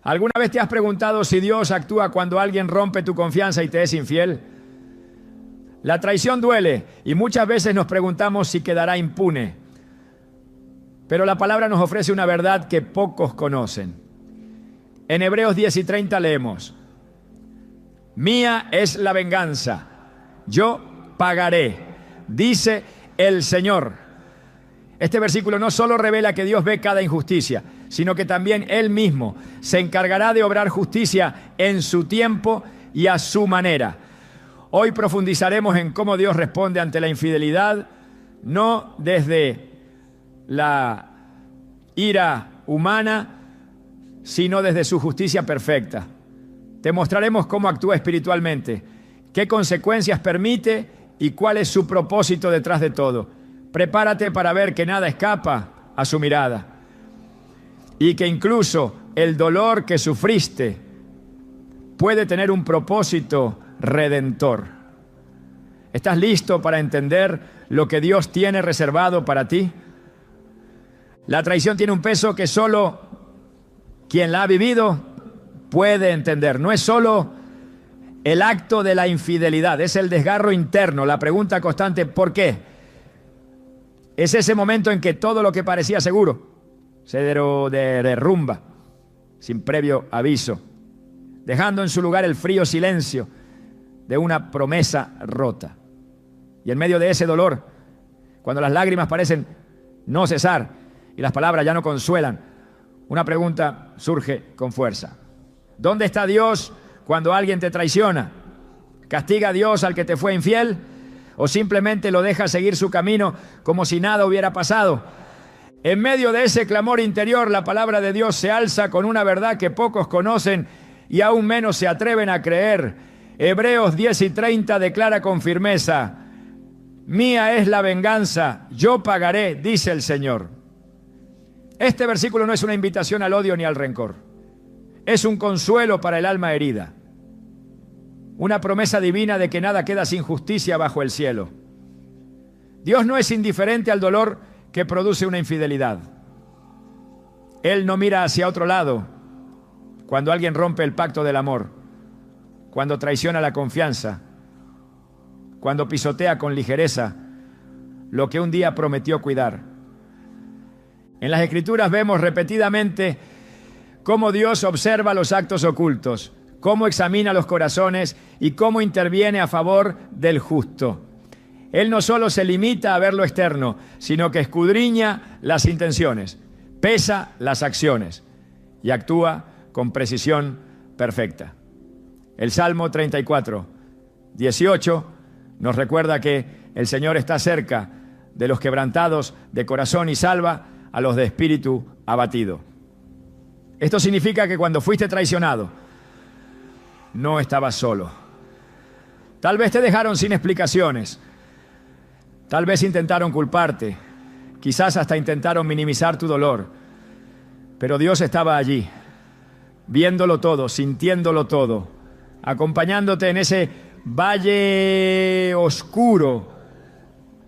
¿Alguna vez te has preguntado si Dios actúa cuando alguien rompe tu confianza y te es infiel? La traición duele y muchas veces nos preguntamos si quedará impune. Pero la palabra nos ofrece una verdad que pocos conocen. En Hebreos 10:30 leemos: Mía es la venganza, yo pagaré, dice el Señor. Este versículo no solo revela que Dios ve cada injusticia, sino que también Él mismo se encargará de obrar justicia en su tiempo y a su manera. Hoy profundizaremos en cómo Dios responde ante la infidelidad, no desde la ira humana, sino desde su justicia perfecta. Te mostraremos cómo actúa espiritualmente, qué consecuencias permite y cuál es su propósito detrás de todo. Prepárate para ver que nada escapa a su mirada y que incluso el dolor que sufriste puede tener un propósito redentor. ¿Estás listo para entender lo que Dios tiene reservado para ti? La traición tiene un peso que solo quien la ha vivido puede entender. No es solo el acto de la infidelidad, es el desgarro interno, la pregunta constante, ¿por qué? Es ese momento en que todo lo que parecía seguro se derrumba sin previo aviso, dejando en su lugar el frío silencio de una promesa rota. Y en medio de ese dolor, cuando las lágrimas parecen no cesar y las palabras ya no consuelan, una pregunta surge con fuerza. ¿Dónde está Dios cuando alguien te traiciona? ¿Castiga a Dios al que te fue infiel? ¿O simplemente lo deja seguir su camino como si nada hubiera pasado? En medio de ese clamor interior, la palabra de Dios se alza con una verdad que pocos conocen y aún menos se atreven a creer. Hebreos 10:30 declara con firmeza: Mía es la venganza, yo pagaré, dice el Señor. Este versículo no es una invitación al odio ni al rencor. Es un consuelo para el alma herida. Una promesa divina de que nada queda sin justicia bajo el cielo. Dios no es indiferente al dolor que produce una infidelidad. Él no mira hacia otro lado cuando alguien rompe el pacto del amor, cuando traiciona la confianza, cuando pisotea con ligereza lo que un día prometió cuidar. En las Escrituras vemos repetidamente cómo Dios observa los actos ocultos, cómo examina los corazones y cómo interviene a favor del justo. Él no solo se limita a ver lo externo, sino que escudriña las intenciones, pesa las acciones y actúa con precisión perfecta. El Salmo 34:18 nos recuerda que el Señor está cerca de los quebrantados de corazón y salva a los de espíritu abatido. Esto significa que cuando fuiste traicionado, no estabas solo. Tal vez te dejaron sin explicaciones. Tal vez intentaron culparte. Quizás hasta intentaron minimizar tu dolor. Pero Dios estaba allí, viéndolo todo, sintiéndolo todo, acompañándote en ese valle oscuro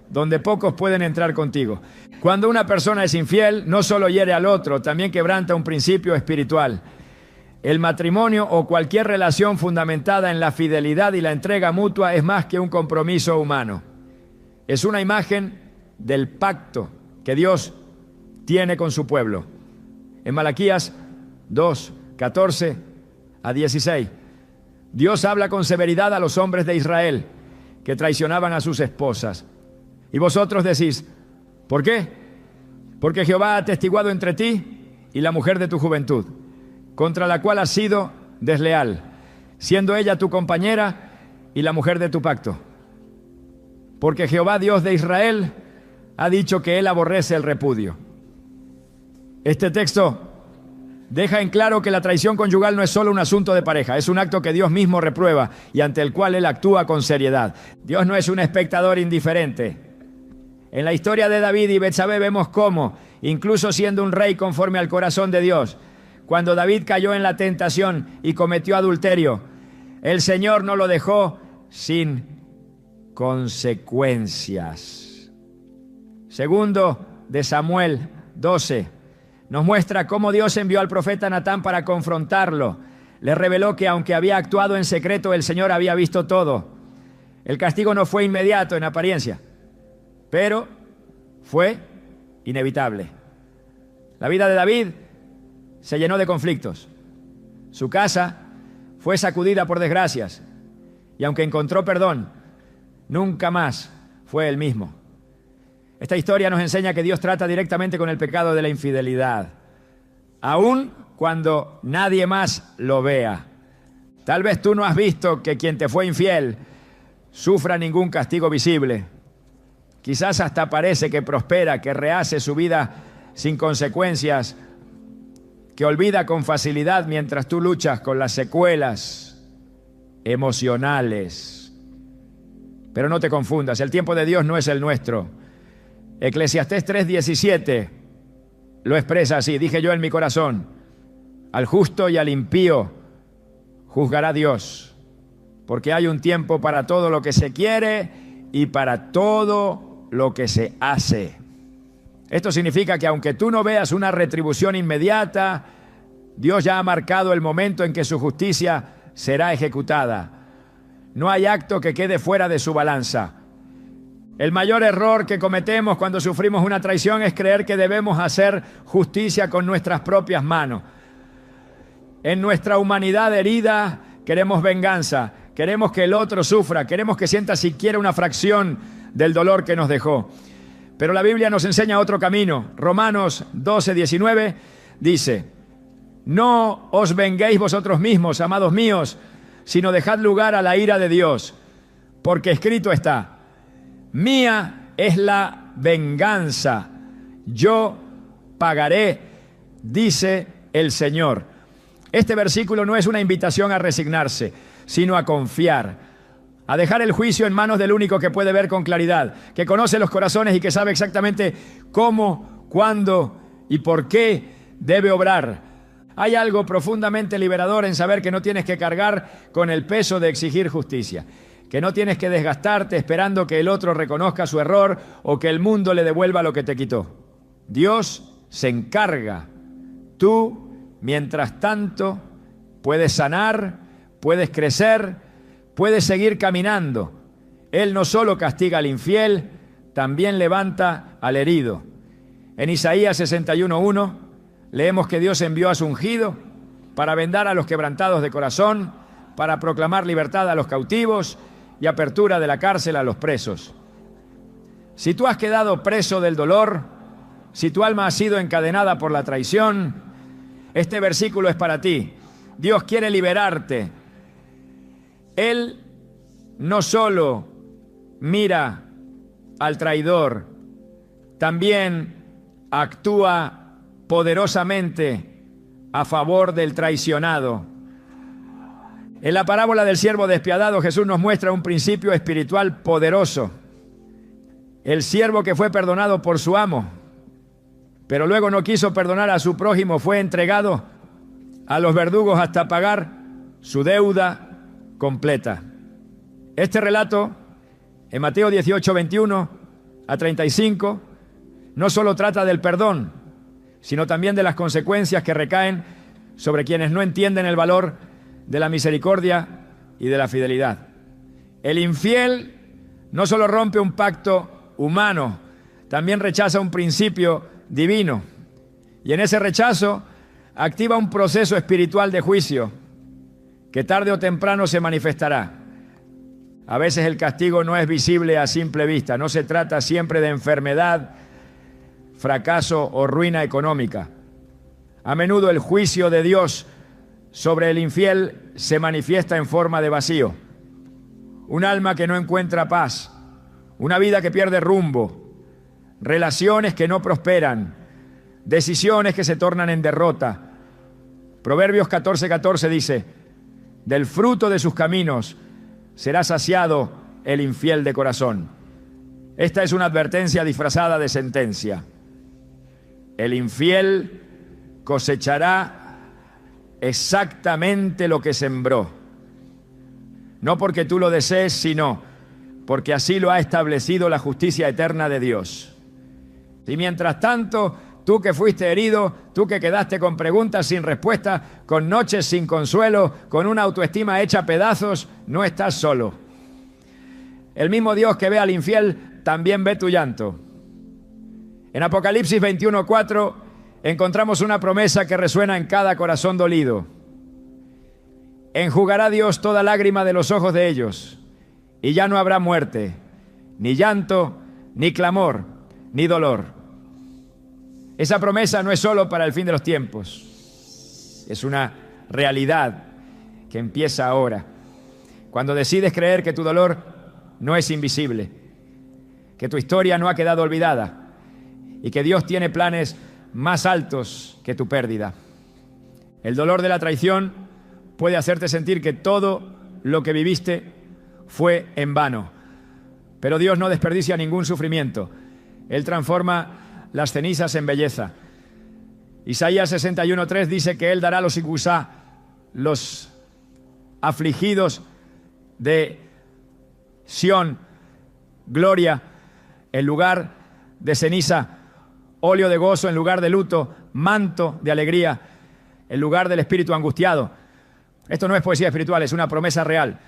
donde pocos pueden entrar contigo. Cuando una persona es infiel, no solo hiere al otro, también quebranta un principio espiritual. El matrimonio o cualquier relación fundamentada en la fidelidad y la entrega mutua es más que un compromiso humano. Es una imagen del pacto que Dios tiene con su pueblo. En Malaquías 2:14-16, Dios habla con severidad a los hombres de Israel que traicionaban a sus esposas. Y vosotros decís, ¿por qué? Porque Jehová ha atestiguado entre ti y la mujer de tu juventud, contra la cual has sido desleal, siendo ella tu compañera y la mujer de tu pacto. Porque Jehová, Dios de Israel, ha dicho que Él aborrece el repudio. Este texto deja en claro que la traición conyugal no es solo un asunto de pareja, es un acto que Dios mismo reprueba y ante el cual Él actúa con seriedad. Dios no es un espectador indiferente. En la historia de David y Betsabé vemos cómo, incluso siendo un rey conforme al corazón de Dios, cuando David cayó en la tentación y cometió adulterio, el Señor no lo dejó sin consecuencias. Segundo de Samuel 12, nos muestra cómo Dios envió al profeta Natán para confrontarlo. Le reveló que aunque había actuado en secreto, el Señor había visto todo. El castigo no fue inmediato en apariencia, pero fue inevitable. La vida de David se llenó de conflictos. Su casa fue sacudida por desgracias y aunque encontró perdón, nunca más fue el mismo. Esta historia nos enseña que Dios trata directamente con el pecado de la infidelidad, aun cuando nadie más lo vea. Tal vez tú no has visto que quien te fue infiel sufra ningún castigo visible. Quizás hasta parece que prospera, que rehace su vida sin consecuencias, que olvida con facilidad mientras tú luchas con las secuelas emocionales. Pero no te confundas, el tiempo de Dios no es el nuestro. Eclesiastés 3:17 lo expresa así: dije yo en mi corazón, al justo y al impío juzgará Dios, porque hay un tiempo para todo lo que se quiere y para todo lo que se hace. Esto significa que aunque tú no veas una retribución inmediata, Dios ya ha marcado el momento en que su justicia será ejecutada. No hay acto que quede fuera de su balanza. El mayor error que cometemos cuando sufrimos una traición es creer que debemos hacer justicia con nuestras propias manos. En nuestra humanidad herida queremos venganza, queremos que el otro sufra, queremos que sienta siquiera una fracción del dolor que nos dejó. Pero la Biblia nos enseña otro camino. Romanos 12:19 dice: no os venguéis vosotros mismos, amados míos, sino dejad lugar a la ira de Dios, porque escrito está: mía es la venganza, yo pagaré, dice el Señor. Este versículo no es una invitación a resignarse, sino a confiar, a dejar el juicio en manos del único que puede ver con claridad, que conoce los corazones y que sabe exactamente cómo, cuándo y por qué debe obrar. Hay algo profundamente liberador en saber que no tienes que cargar con el peso de exigir justicia, que no tienes que desgastarte esperando que el otro reconozca su error o que el mundo le devuelva lo que te quitó. Dios se encarga. Tú, mientras tanto, puedes sanar, puedes crecer, puedes seguir caminando. Él no solo castiga al infiel, también levanta al herido. En Isaías 61:1 leemos que Dios envió a su ungido para vendar a los quebrantados de corazón, para proclamar libertad a los cautivos y apertura de la cárcel a los presos. Si tú has quedado preso del dolor, si tu alma ha sido encadenada por la traición, este versículo es para ti. Dios quiere liberarte. Él no solo mira al traidor, también actúa poderosamente a favor del traicionado. En la parábola del siervo despiadado, Jesús nos muestra un principio espiritual poderoso. El siervo que fue perdonado por su amo, pero luego no quiso perdonar a su prójimo, fue entregado a los verdugos hasta pagar su deuda completa. Este relato, en Mateo 18:21 a 35, no solo trata del perdón, sino también de las consecuencias que recaen sobre quienes no entienden el valor de la misericordia y de la fidelidad. El infiel no solo rompe un pacto humano, también rechaza un principio divino. Y en ese rechazo activa un proceso espiritual de juicio que tarde o temprano se manifestará. A veces el castigo no es visible a simple vista, no se trata siempre de enfermedad, fracaso o ruina económica. A menudo el juicio de Dios sobre el infiel se manifiesta en forma de vacío. Un alma que no encuentra paz, una vida que pierde rumbo, relaciones que no prosperan, decisiones que se tornan en derrota. Proverbios 14:14 dice: del fruto de sus caminos será saciado el infiel de corazón. Esta es una advertencia disfrazada de sentencia. El infiel cosechará exactamente lo que sembró. No porque tú lo desees, sino porque así lo ha establecido la justicia eterna de Dios. Y mientras tanto, tú que fuiste herido, tú que quedaste con preguntas sin respuesta, con noches sin consuelo, con una autoestima hecha pedazos, no estás solo. El mismo Dios que ve al infiel también ve tu llanto. En Apocalipsis 21:4 encontramos una promesa que resuena en cada corazón dolido. Enjugará Dios toda lágrima de los ojos de ellos, y ya no habrá muerte, ni llanto, ni clamor, ni dolor. Esa promesa no es solo para el fin de los tiempos, es una realidad que empieza ahora. Cuando decides creer que tu dolor no es invisible, que tu historia no ha quedado olvidada y que Dios tiene planes más altos que tu pérdida. El dolor de la traición puede hacerte sentir que todo lo que viviste fue en vano. Pero Dios no desperdicia ningún sufrimiento. Él transforma las cenizas en belleza. Isaías 61:3 dice que Él dará a los igusá, los afligidos de Sión, gloria en lugar de ceniza, óleo de gozo en lugar de luto, manto de alegría en lugar del espíritu angustiado. Esto no es poesía espiritual, es una promesa real.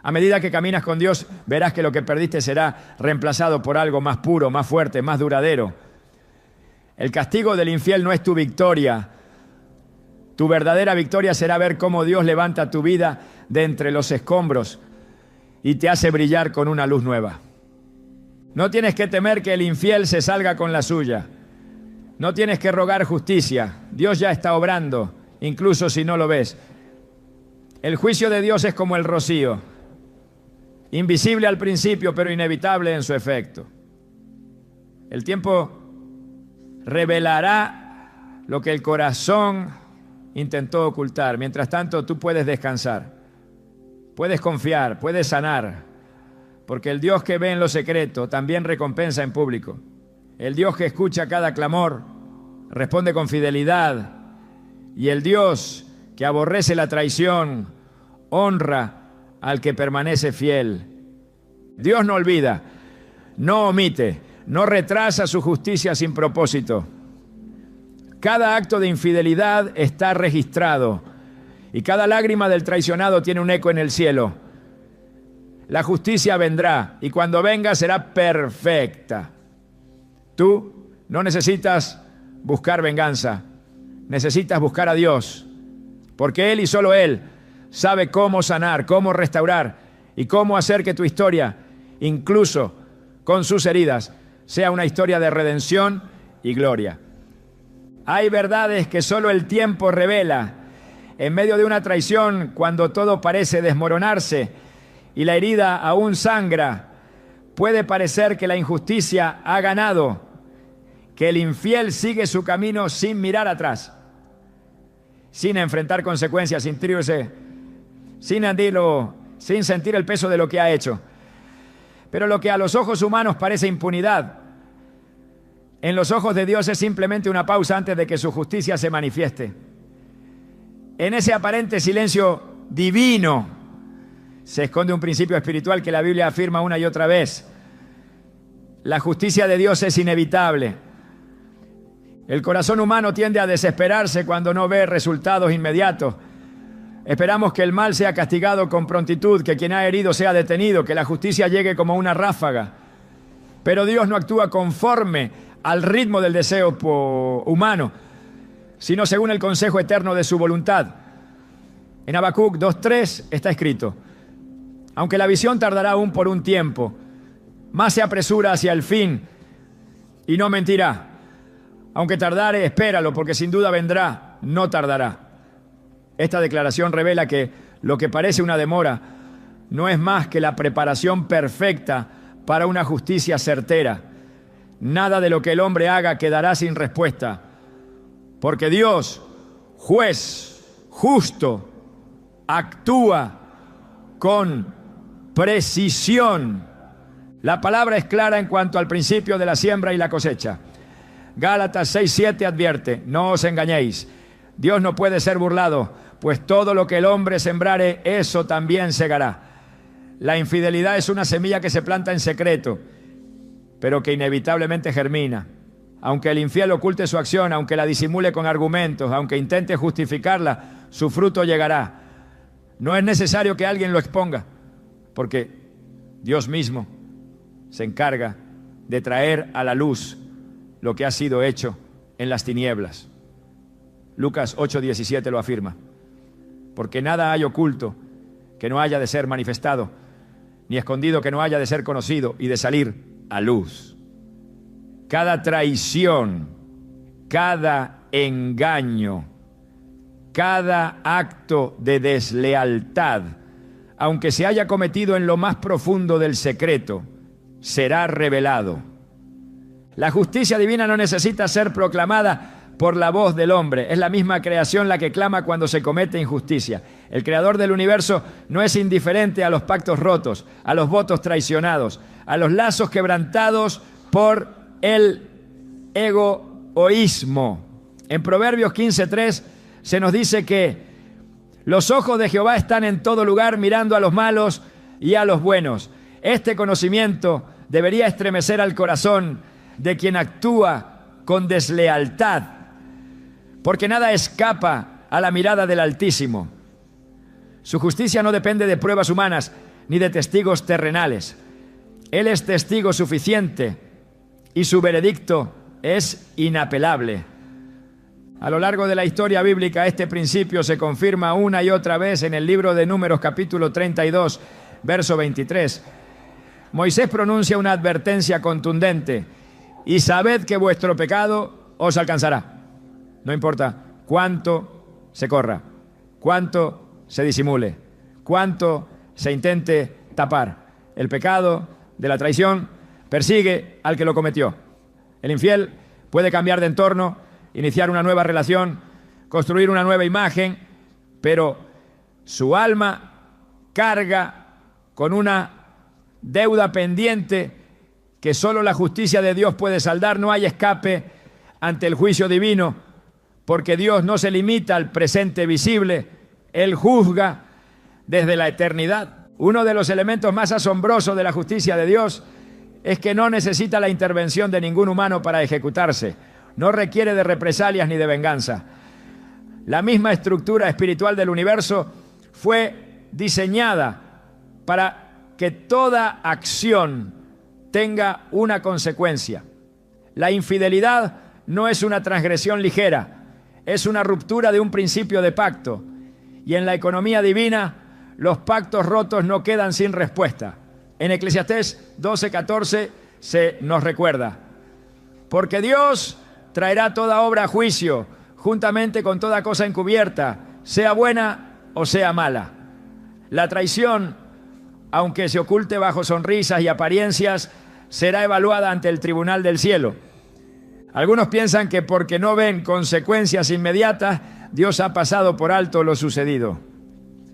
A medida que caminas con Dios, verás que lo que perdiste será reemplazado por algo más puro, más fuerte, más duradero. El castigo del infiel no es tu victoria. Tu verdadera victoria será ver cómo Dios levanta tu vida de entre los escombros y te hace brillar con una luz nueva. No tienes que temer que el infiel se salga con la suya. No tienes que rogar justicia. Dios ya está obrando, incluso si no lo ves. El juicio de Dios es como el rocío, invisible al principio, pero inevitable en su efecto. El tiempo revelará lo que el corazón intentó ocultar. Mientras tanto, tú puedes descansar, puedes confiar, puedes sanar, porque el Dios que ve en lo secreto también recompensa en público. El Dios que escucha cada clamor responde con fidelidad, y el Dios que aborrece la traición honra al que permanece fiel. Dios no olvida, no omite, no retrasa su justicia sin propósito. Cada acto de infidelidad está registrado y cada lágrima del traicionado tiene un eco en el cielo. La justicia vendrá y cuando venga será perfecta. Tú no necesitas buscar venganza, necesitas buscar a Dios, porque Él y solo Él sabe cómo sanar, cómo restaurar y cómo hacer que tu historia, incluso con sus heridas, sea una historia de redención y gloria. Hay verdades que solo el tiempo revela. En medio de una traición, cuando todo parece desmoronarse y la herida aún sangra, puede parecer que la injusticia ha ganado, que el infiel sigue su camino sin mirar atrás, sin enfrentar consecuencias, sin sentir el peso de lo que ha hecho. Pero lo que a los ojos humanos parece impunidad, en los ojos de Dios es simplemente una pausa antes de que su justicia se manifieste. En ese aparente silencio divino se esconde un principio espiritual que la Biblia afirma una y otra vez. La justicia de Dios es inevitable. El corazón humano tiende a desesperarse cuando no ve resultados inmediatos. Esperamos que el mal sea castigado con prontitud, que quien ha herido sea detenido, que la justicia llegue como una ráfaga. Pero Dios no actúa conforme al ritmo del deseo humano, sino según el consejo eterno de su voluntad. En Habacuc 2:3 está escrito: aunque la visión tardará aún por un tiempo, más se apresura hacia el fin y no mentirá. Aunque tardare, espéralo, porque sin duda vendrá, no tardará. Esta declaración revela que lo que parece una demora no es más que la preparación perfecta para una justicia certera. Nada de lo que el hombre haga quedará sin respuesta, porque Dios, juez justo, actúa con precisión. La palabra es clara en cuanto al principio de la siembra y la cosecha. Gálatas 6:7 advierte: no os engañéis, Dios no puede ser burlado, pues todo lo que el hombre sembrare, eso también segará. La infidelidad es una semilla que se planta en secreto, pero que inevitablemente germina. Aunque el infiel oculte su acción, aunque la disimule con argumentos, aunque intente justificarla, su fruto llegará. No es necesario que alguien lo exponga, porque Dios mismo se encarga de traer a la luz lo que ha sido hecho en las tinieblas. Lucas 8:17 lo afirma. Porque nada hay oculto que no haya de ser manifestado, ni escondido que no haya de ser conocido y de salir a luz. Cada traición, cada engaño, cada acto de deslealtad, aunque se haya cometido en lo más profundo del secreto, será revelado. La justicia divina no necesita ser proclamada por la voz del hombre. Es la misma creación la que clama cuando se comete injusticia. El creador del universo no es indiferente a los pactos rotos, a los votos traicionados, a los lazos quebrantados por el egoísmo. En Proverbios 15:3 se nos dice que los ojos de Jehová están en todo lugar, mirando a los malos y a los buenos. Este conocimiento debería estremecer al corazón de quien actúa con deslealtad, porque nada escapa a la mirada del Altísimo. Su justicia no depende de pruebas humanas ni de testigos terrenales. Él es testigo suficiente y su veredicto es inapelable. A lo largo de la historia bíblica, este principio se confirma una y otra vez en el libro de Números, capítulo 32, verso 23. Moisés pronuncia una advertencia contundente: y sabed que vuestro pecado os alcanzará. No importa cuánto se corra, cuánto se disimule, cuánto se intente tapar. El pecado de la traición persigue al que lo cometió. El infiel puede cambiar de entorno, iniciar una nueva relación, construir una nueva imagen, pero su alma carga con una deuda pendiente que solo la justicia de Dios puede saldar. No hay escape ante el juicio divino, porque Dios no se limita al presente visible, Él juzga desde la eternidad. Uno de los elementos más asombrosos de la justicia de Dios es que no necesita la intervención de ningún humano para ejecutarse. No requiere de represalias ni de venganza. La misma estructura espiritual del universo fue diseñada para que toda acción tenga una consecuencia. La infidelidad no es una transgresión ligera, es una ruptura de un principio de pacto. Y en la economía divina, los pactos rotos no quedan sin respuesta. En Eclesiastés 12:14 se nos recuerda: porque Dios traerá toda obra a juicio, juntamente con toda cosa encubierta, sea buena o sea mala. La traición, aunque se oculte bajo sonrisas y apariencias, será evaluada ante el tribunal del cielo. Algunos piensan que porque no ven consecuencias inmediatas, Dios ha pasado por alto lo sucedido.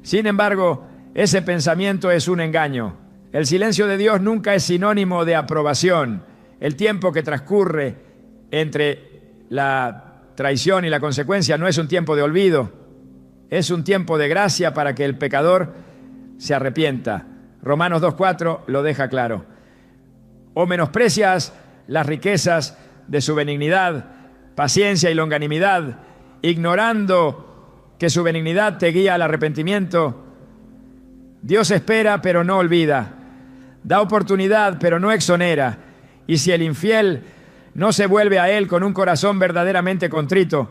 Sin embargo, ese pensamiento es un engaño. El silencio de Dios nunca es sinónimo de aprobación. El tiempo que transcurre entre la traición y la consecuencia no es un tiempo de olvido, es un tiempo de gracia para que el pecador se arrepienta. Romanos 2:4 lo deja claro. O menosprecias las riquezas de su benignidad, paciencia y longanimidad, ignorando que su benignidad te guía al arrepentimiento. Dios espera, pero no olvida. Da oportunidad, pero no exonera. Y si el infiel no se vuelve a Él con un corazón verdaderamente contrito,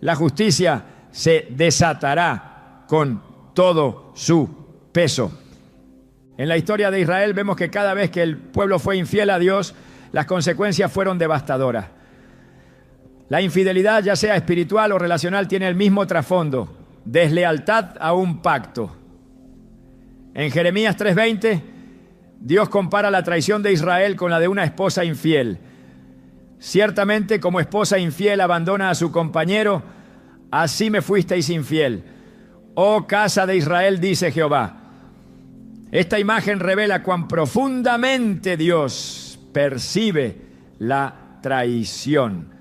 la justicia se desatará con todo su peso. En la historia de Israel vemos que cada vez que el pueblo fue infiel a Dios, las consecuencias fueron devastadoras. La infidelidad, ya sea espiritual o relacional, tiene el mismo trasfondo: deslealtad a un pacto. En Jeremías 3:20, Dios compara la traición de Israel con la de una esposa infiel. Ciertamente, como esposa infiel abandona a su compañero, así me fuisteis infiel, oh casa de Israel, dice Jehová. Esta imagen revela cuán profundamente Dios percibe la traición.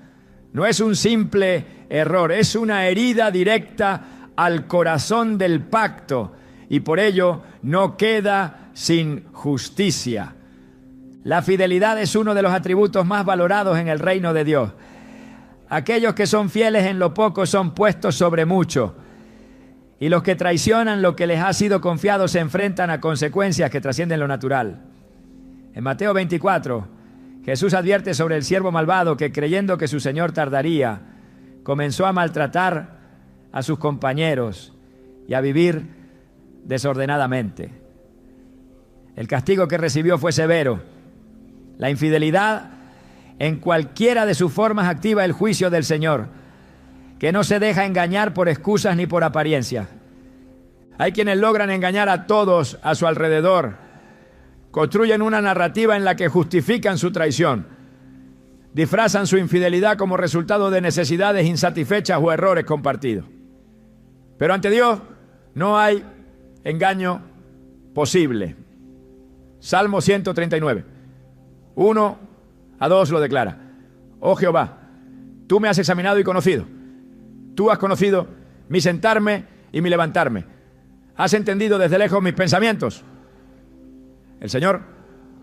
No es un simple error, es una herida directa al corazón del pacto, y por ello no queda sin justicia. La fidelidad es uno de los atributos más valorados en el reino de Dios. Aquellos que son fieles en lo poco son puestos sobre mucho. Y los que traicionan lo que les ha sido confiado se enfrentan a consecuencias que trascienden lo natural. En Mateo 24, Jesús advierte sobre el siervo malvado que, creyendo que su señor tardaría, comenzó a maltratar a sus compañeros y a vivir desordenadamente. El castigo que recibió fue severo. La infidelidad, en cualquiera de sus formas, activa el juicio del Señor, que no se deja engañar por excusas ni por apariencias. Hay quienes logran engañar a todos a su alrededor. Construyen una narrativa en la que justifican su traición. Disfrazan su infidelidad como resultado de necesidades insatisfechas o errores compartidos. Pero ante Dios no hay engaño posible. Salmo 139, 1 a 2 lo declara. Oh Jehová, tú me has examinado y conocido. Tú has conocido mi sentarme y mi levantarme. Has entendido desde lejos mis pensamientos. El Señor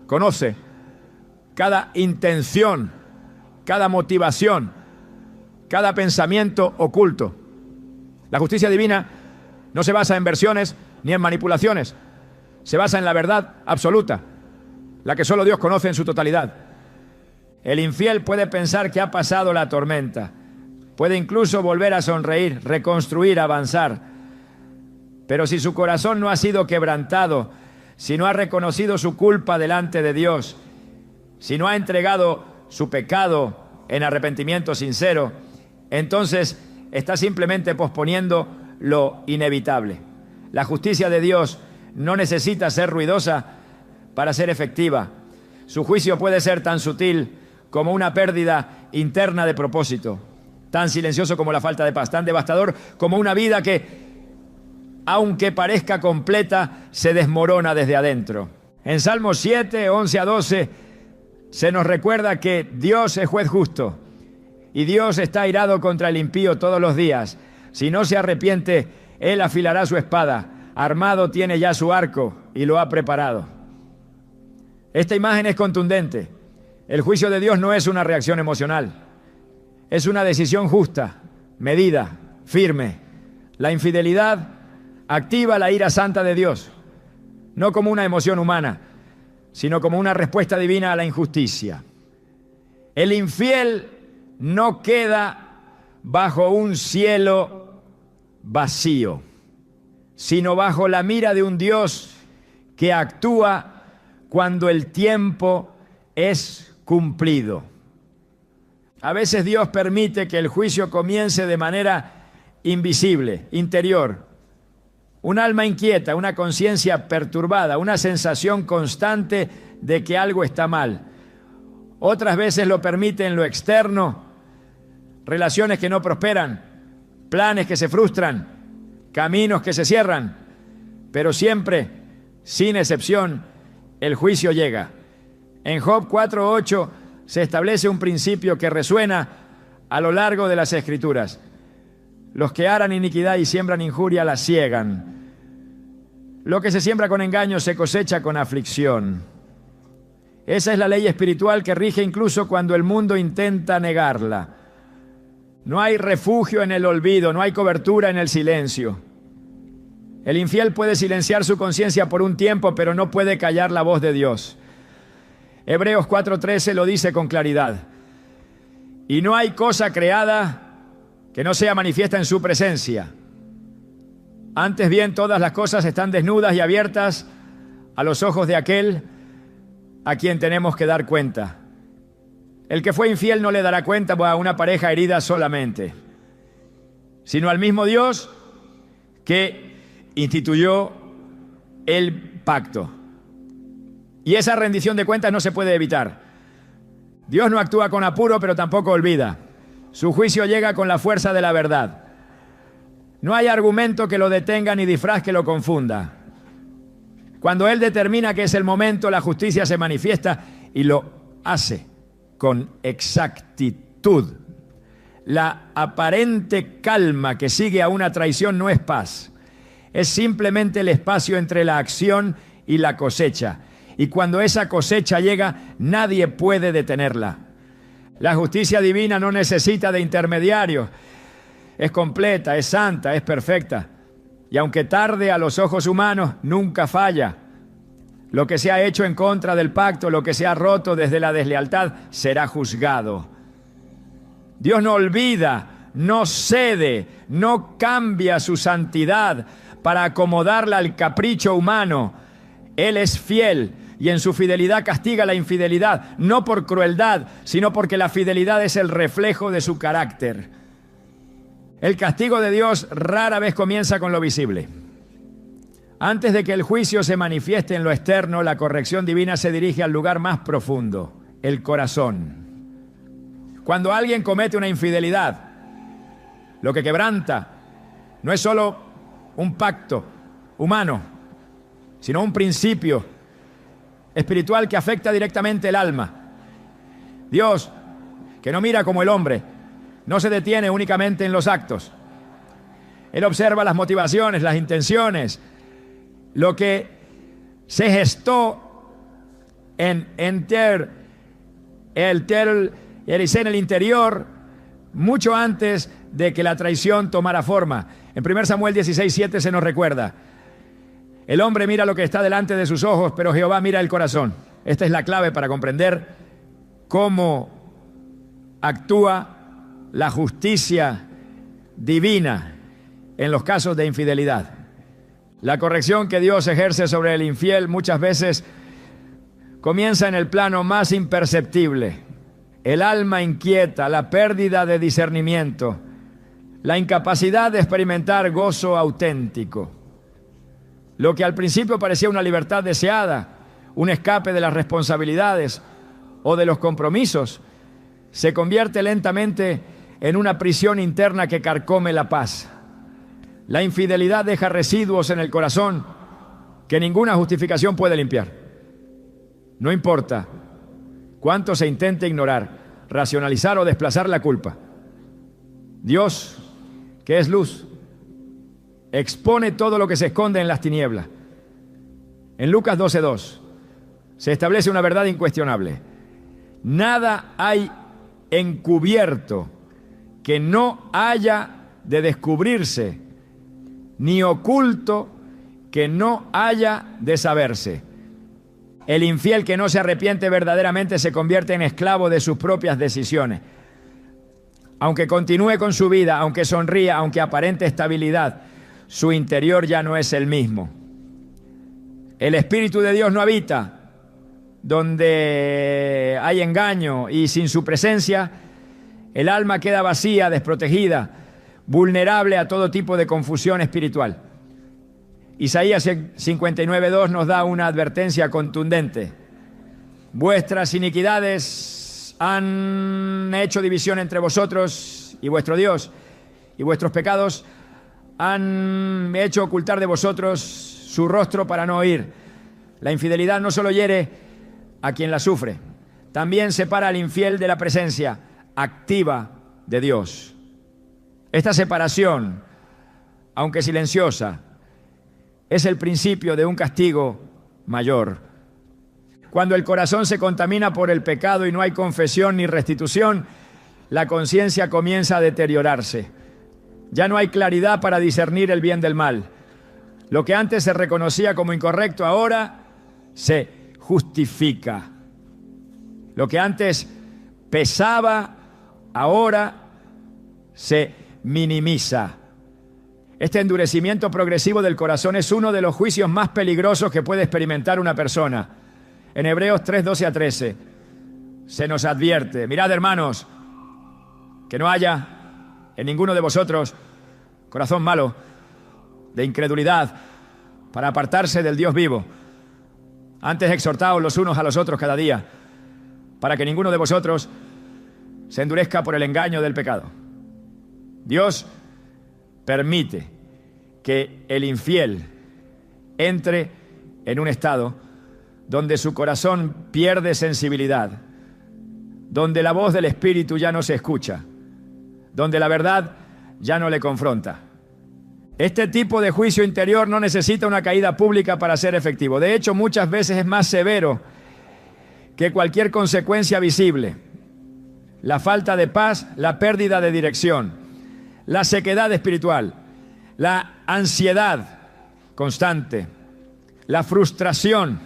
conoce cada intención, cada motivación, cada pensamiento oculto. La justicia divina no se basa en versiones ni en manipulaciones. Se basa en la verdad absoluta, la que solo Dios conoce en su totalidad. El infiel puede pensar que ha pasado la tormenta. Puede incluso volver a sonreír, reconstruir, avanzar. Pero si su corazón no ha sido quebrantado, si no ha reconocido su culpa delante de Dios, si no ha entregado su pecado en arrepentimiento sincero, entonces está simplemente posponiendo lo inevitable. La justicia de Dios no necesita ser ruidosa para ser efectiva. Su juicio puede ser tan sutil como una pérdida interna de propósito, tan silencioso como la falta de paz, tan devastador como una vida que, aunque parezca completa, se desmorona desde adentro. En Salmos 7, 11 a 12, se nos recuerda que Dios es juez justo y Dios está airado contra el impío todos los días. Si no se arrepiente, Él afilará su espada. Armado tiene ya su arco y lo ha preparado. Esta imagen es contundente. El juicio de Dios no es una reacción emocional. Es una decisión justa, medida, firme. La infidelidad activa la ira santa de Dios, no como una emoción humana, sino como una respuesta divina a la injusticia. El infiel no queda bajo un cielo vacío, sino bajo la mira de un Dios que actúa cuando el tiempo es cumplido. A veces Dios permite que el juicio comience de manera invisible, interior. Un alma inquieta, una conciencia perturbada, una sensación constante de que algo está mal. Otras veces lo permite en lo externo, relaciones que no prosperan, planes que se frustran, caminos que se cierran, pero siempre, sin excepción, el juicio llega. En Job 4:8 se establece un principio que resuena a lo largo de las Escrituras. Los que aran iniquidad y siembran injuria la ciegan. Lo que se siembra con engaño se cosecha con aflicción. Esa es la ley espiritual que rige incluso cuando el mundo intenta negarla. No hay refugio en el olvido, no hay cobertura en el silencio. El infiel puede silenciar su conciencia por un tiempo, pero no puede callar la voz de Dios. Hebreos 4:13 lo dice con claridad. Y no hay cosa creada que no sea manifiesta en su presencia. Antes bien, todas las cosas están desnudas y abiertas a los ojos de aquel a quien tenemos que dar cuenta. El que fue infiel no le dará cuenta a una pareja herida solamente, sino al mismo Dios que instituyó el pacto. Y esa rendición de cuentas no se puede evitar. Dios no actúa con apuro, pero tampoco olvida. Su juicio llega con la fuerza de la verdad. No hay argumento que lo detenga ni disfraz que lo confunda. Cuando Él determina que es el momento, la justicia se manifiesta y lo hace con exactitud. La aparente calma que sigue a una traición no es paz. Es simplemente el espacio entre la acción y la cosecha. Y cuando esa cosecha llega, nadie puede detenerla. La justicia divina no necesita de intermediarios. Es completa, es santa, es perfecta. Y aunque tarde a los ojos humanos, nunca falla. Lo que se ha hecho en contra del pacto, lo que se ha roto desde la deslealtad, será juzgado. Dios no olvida, no cede, no cambia su santidad para acomodarla al capricho humano. Él es fiel y en su fidelidad castiga la infidelidad, no por crueldad, sino porque la fidelidad es el reflejo de su carácter. El castigo de Dios rara vez comienza con lo visible. Antes de que el juicio se manifieste en lo externo, la corrección divina se dirige al lugar más profundo, el corazón. Cuando alguien comete una infidelidad, lo que quebranta no es solo un pacto humano, sino un principio espiritual que afecta directamente el alma. Dios, que no mira como el hombre, no se detiene únicamente en los actos. Él observa las motivaciones, las intenciones, lo que se gestó en el interior mucho antes de que la traición tomara forma. En 1 Samuel 16:7 se nos recuerda: el hombre mira lo que está delante de sus ojos, pero Jehová mira el corazón. Esta es la clave para comprender cómo actúa la justicia divina en los casos de infidelidad. La corrección que Dios ejerce sobre el infiel muchas veces comienza en el plano más imperceptible. El alma inquieta, la pérdida de discernimiento, la incapacidad de experimentar gozo auténtico. Lo que al principio parecía una libertad deseada, un escape de las responsabilidades o de los compromisos, se convierte lentamente en una prisión interna que carcome la paz. La infidelidad deja residuos en el corazón que ninguna justificación puede limpiar. No importa cuánto se intente ignorar, racionalizar o desplazar la culpa. Dios, que es luz, expone todo lo que se esconde en las tinieblas. En Lucas 12:2 se establece una verdad incuestionable: nada hay encubierto que no haya de descubrirse, ni oculto que no haya de saberse. El infiel que no se arrepiente verdaderamente se convierte en esclavo de sus propias decisiones. Aunque continúe con su vida, aunque sonría, aunque aparente estabilidad, su interior ya no es el mismo. El Espíritu de Dios no habita donde hay engaño, y sin su presencia el alma queda vacía, desprotegida, vulnerable a todo tipo de confusión espiritual. Isaías 59:2 nos da una advertencia contundente: vuestras iniquidades han hecho división entre vosotros y vuestro Dios, y vuestros pecados han hecho ocultar de vosotros su rostro para no oír. La infidelidad no solo hiere a quien la sufre, también separa al infiel de la presencia activa de Dios. Esta separación, aunque silenciosa, es el principio de un castigo mayor. Cuando el corazón se contamina por el pecado y no hay confesión ni restitución, la conciencia comienza a deteriorarse. Ya no hay claridad para discernir el bien del mal. Lo que antes se reconocía como incorrecto, ahora se justifica. Lo que antes pesaba, ahora se minimiza. Este endurecimiento progresivo del corazón es uno de los juicios más peligrosos que puede experimentar una persona. En Hebreos 3:12-13 se nos advierte: mirad, hermanos, que no haya en ninguno de vosotros corazón malo de incredulidad para apartarse del Dios vivo. Antes exhortaos los unos a los otros cada día, para que ninguno de vosotros se endurezca por el engaño del pecado. Dios permite que el infiel entre en un estado donde su corazón pierde sensibilidad, donde la voz del Espíritu ya no se escucha, donde la verdad ya no le confronta. Este tipo de juicio interior no necesita una caída pública para ser efectivo. De hecho, muchas veces es más severo que cualquier consecuencia visible. La falta de paz, la pérdida de dirección, la sequedad espiritual, la ansiedad constante, la frustración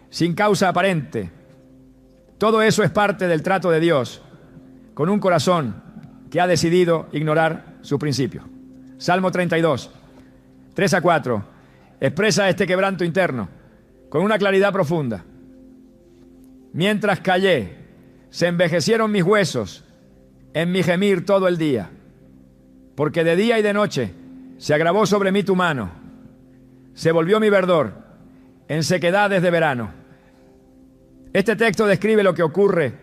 sin causa aparente. Todo eso es parte del trato de Dios con un corazón que ha decidido ignorar su principio. Salmo 32, 3-4, expresa este quebranto interno con una claridad profunda. Mientras callé, se envejecieron mis huesos en mi gemir todo el día, porque de día y de noche se agravó sobre mí tu mano, se volvió mi verdor en sequedades de verano. Este texto describe lo que ocurre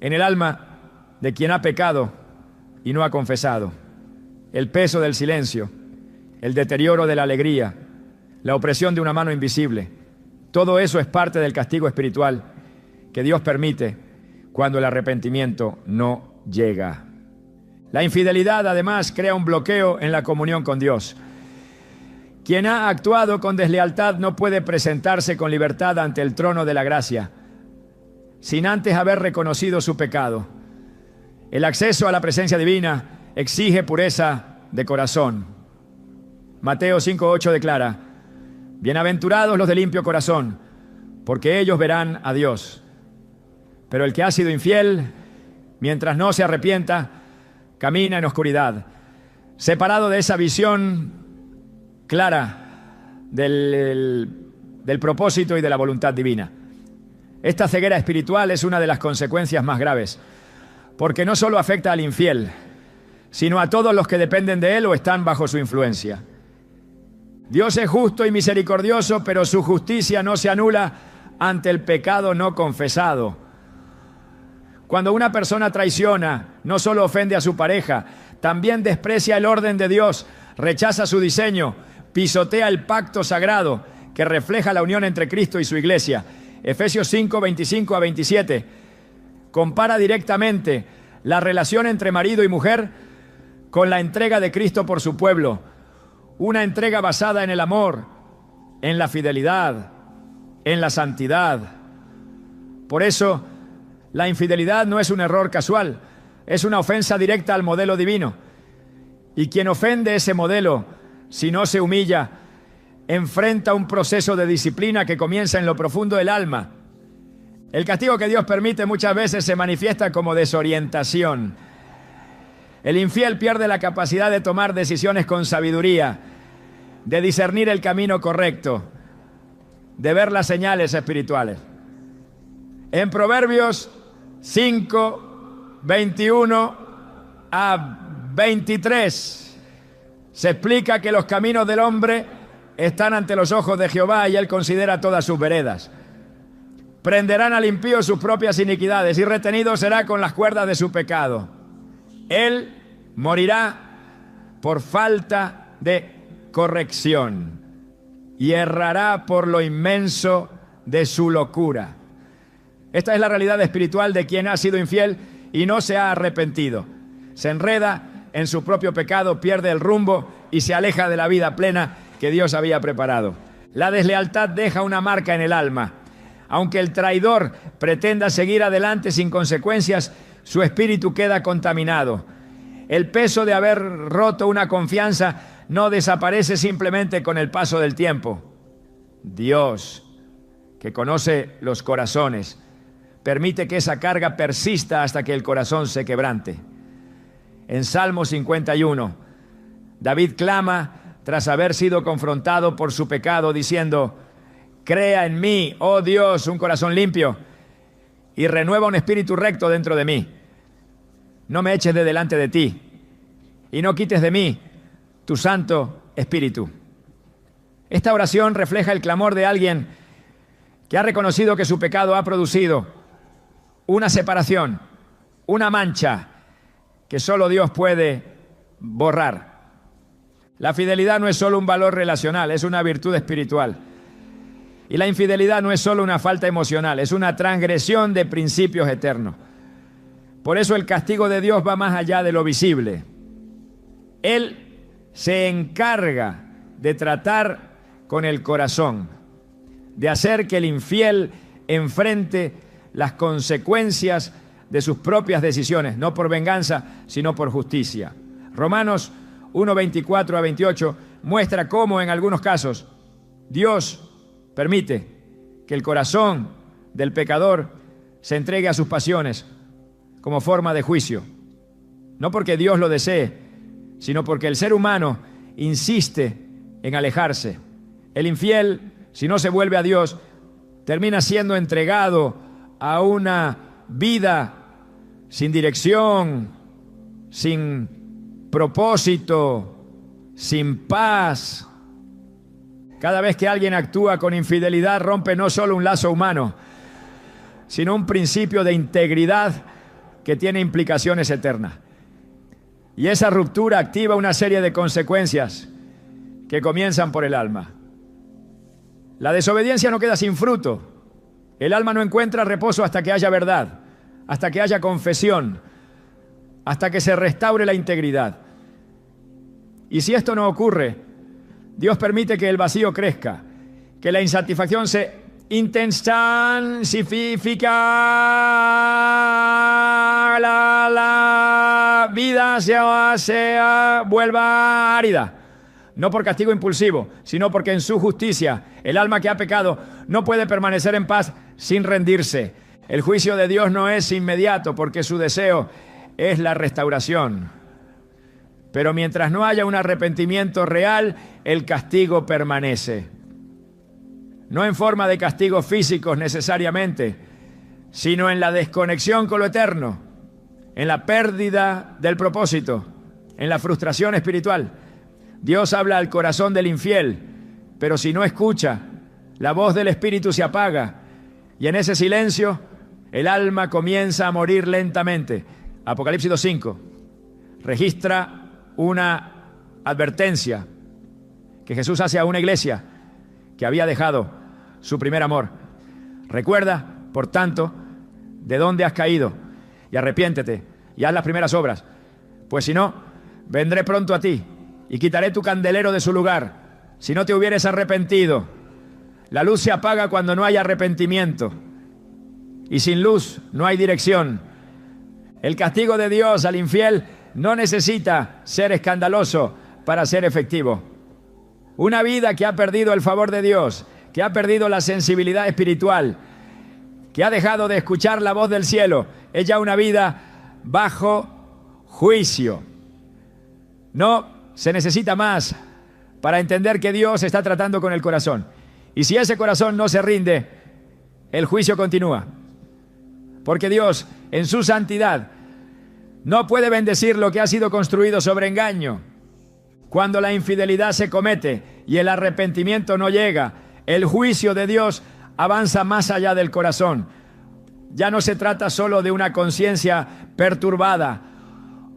en el alma de quien ha pecado y no ha confesado. El peso del silencio, el deterioro de la alegría, la opresión de una mano invisible. Todo eso es parte del castigo espiritual que Dios permite cuando el arrepentimiento no llega. La infidelidad, además, crea un bloqueo en la comunión con Dios. Quien ha actuado con deslealtad no puede presentarse con libertad ante el trono de la gracia, sin antes haber reconocido su pecado. El acceso a la presencia divina exige pureza de corazón. Mateo 5:8 declara: bienaventurados los de limpio corazón, porque ellos verán a Dios. Pero el que ha sido infiel, mientras no se arrepienta, camina en oscuridad, separado de esa visión clara del propósito y de la voluntad divina. Esta ceguera espiritual es una de las consecuencias más graves, porque no solo afecta al infiel, sino a todos los que dependen de él o están bajo su influencia. Dios es justo y misericordioso, pero su justicia no se anula ante el pecado no confesado. Cuando una persona traiciona, no solo ofende a su pareja, también desprecia el orden de Dios, rechaza su diseño, pisotea el pacto sagrado que refleja la unión entre Cristo y su iglesia. Efesios 5, 25-27 compara directamente la relación entre marido y mujer con la entrega de Cristo por su pueblo. Una entrega basada en el amor, en la fidelidad, en la santidad. Por eso, la infidelidad no es un error casual, es una ofensa directa al modelo divino. Y quien ofende ese modelo, si no se humilla, enfrenta un proceso de disciplina que comienza en lo profundo del alma. El castigo que Dios permite muchas veces se manifiesta como desorientación. El infiel pierde la capacidad de tomar decisiones con sabiduría, de discernir el camino correcto, de ver las señales espirituales. En Proverbios 5, 21-23 se explica que los caminos del hombre están ante los ojos de Jehová y él considera todas sus veredas. Prenderán al impío sus propias iniquidades y retenido será con las cuerdas de su pecado. Él morirá por falta de corrección y errará por lo inmenso de su locura. Esta es la realidad espiritual de quien ha sido infiel y no se ha arrepentido. Se enreda en su propio pecado, pierde el rumbo y se aleja de la vida plena que Dios había preparado. La deslealtad deja una marca en el alma. Aunque el traidor pretenda seguir adelante sin consecuencias, su espíritu queda contaminado. El peso de haber roto una confianza no desaparece simplemente con el paso del tiempo. Dios, que conoce los corazones, permite que esa carga persista hasta que el corazón se quebrante. En Salmo 51, David clama tras haber sido confrontado por su pecado, diciendo: crea en mí, oh Dios, un corazón limpio y renueva un espíritu recto dentro de mí. No me eches de delante de ti y no quites de mí tu santo espíritu. Esta oración refleja el clamor de alguien que ha reconocido que su pecado ha producido una separación, una mancha que solo Dios puede borrar. La fidelidad no es solo un valor relacional, es una virtud espiritual. Y la infidelidad no es solo una falta emocional, es una transgresión de principios eternos. Por eso el castigo de Dios va más allá de lo visible. Él se encarga de tratar con el corazón, de hacer que el infiel enfrente las consecuencias de sus propias decisiones, no por venganza, sino por justicia. Romanos 1:24 a 28 muestra cómo en algunos casos Dios permite que el corazón del pecador se entregue a sus pasiones como forma de juicio. No porque Dios lo desee, sino porque el ser humano insiste en alejarse. El infiel, si no se vuelve a Dios, termina siendo entregado a una vida sin dirección, sin propósito, sin paz. Cada vez que alguien actúa con infidelidad, rompe no solo un lazo humano, sino un principio de integridad que tiene implicaciones eternas. Y esa ruptura activa una serie de consecuencias que comienzan por el alma. La desobediencia no queda sin fruto. El alma no encuentra reposo hasta que haya verdad, hasta que haya confesión, hasta que se restaure la integridad. Y si esto no ocurre, Dios permite que el vacío crezca, que la insatisfacción se intensifica, la vida se vuelva árida. No por castigo impulsivo, sino porque en su justicia el alma que ha pecado no puede permanecer en paz sin rendirse. El juicio de Dios no es inmediato porque su deseo es la restauración. Pero mientras no haya un arrepentimiento real, el castigo permanece. No en forma de castigos físicos necesariamente, sino en la desconexión con lo eterno, en la pérdida del propósito, en la frustración espiritual. Dios habla al corazón del infiel, pero si no escucha, la voz del Espíritu se apaga y en ese silencio el alma comienza a morir lentamente. Apocalipsis 2:5 registra una advertencia que Jesús hace a una iglesia que había dejado su primer amor. Recuerda, por tanto, de dónde has caído y arrepiéntete y haz las primeras obras, pues si no, vendré pronto a ti y quitaré tu candelero de su lugar, si no te hubieres arrepentido. La luz se apaga cuando no hay arrepentimiento, y sin luz no hay dirección. El castigo de Dios al infiel no necesita ser escandaloso para ser efectivo. Una vida que ha perdido el favor de Dios, que ha perdido la sensibilidad espiritual, que ha dejado de escuchar la voz del cielo, es ya una vida bajo juicio. No se necesita más para entender que Dios está tratando con el corazón. Y si ese corazón no se rinde, el juicio continúa. Porque Dios, en su santidad, no puede bendecir lo que ha sido construido sobre engaño. Cuando la infidelidad se comete y el arrepentimiento no llega, el juicio de Dios avanza más allá del corazón. Ya no se trata solo de una conciencia perturbada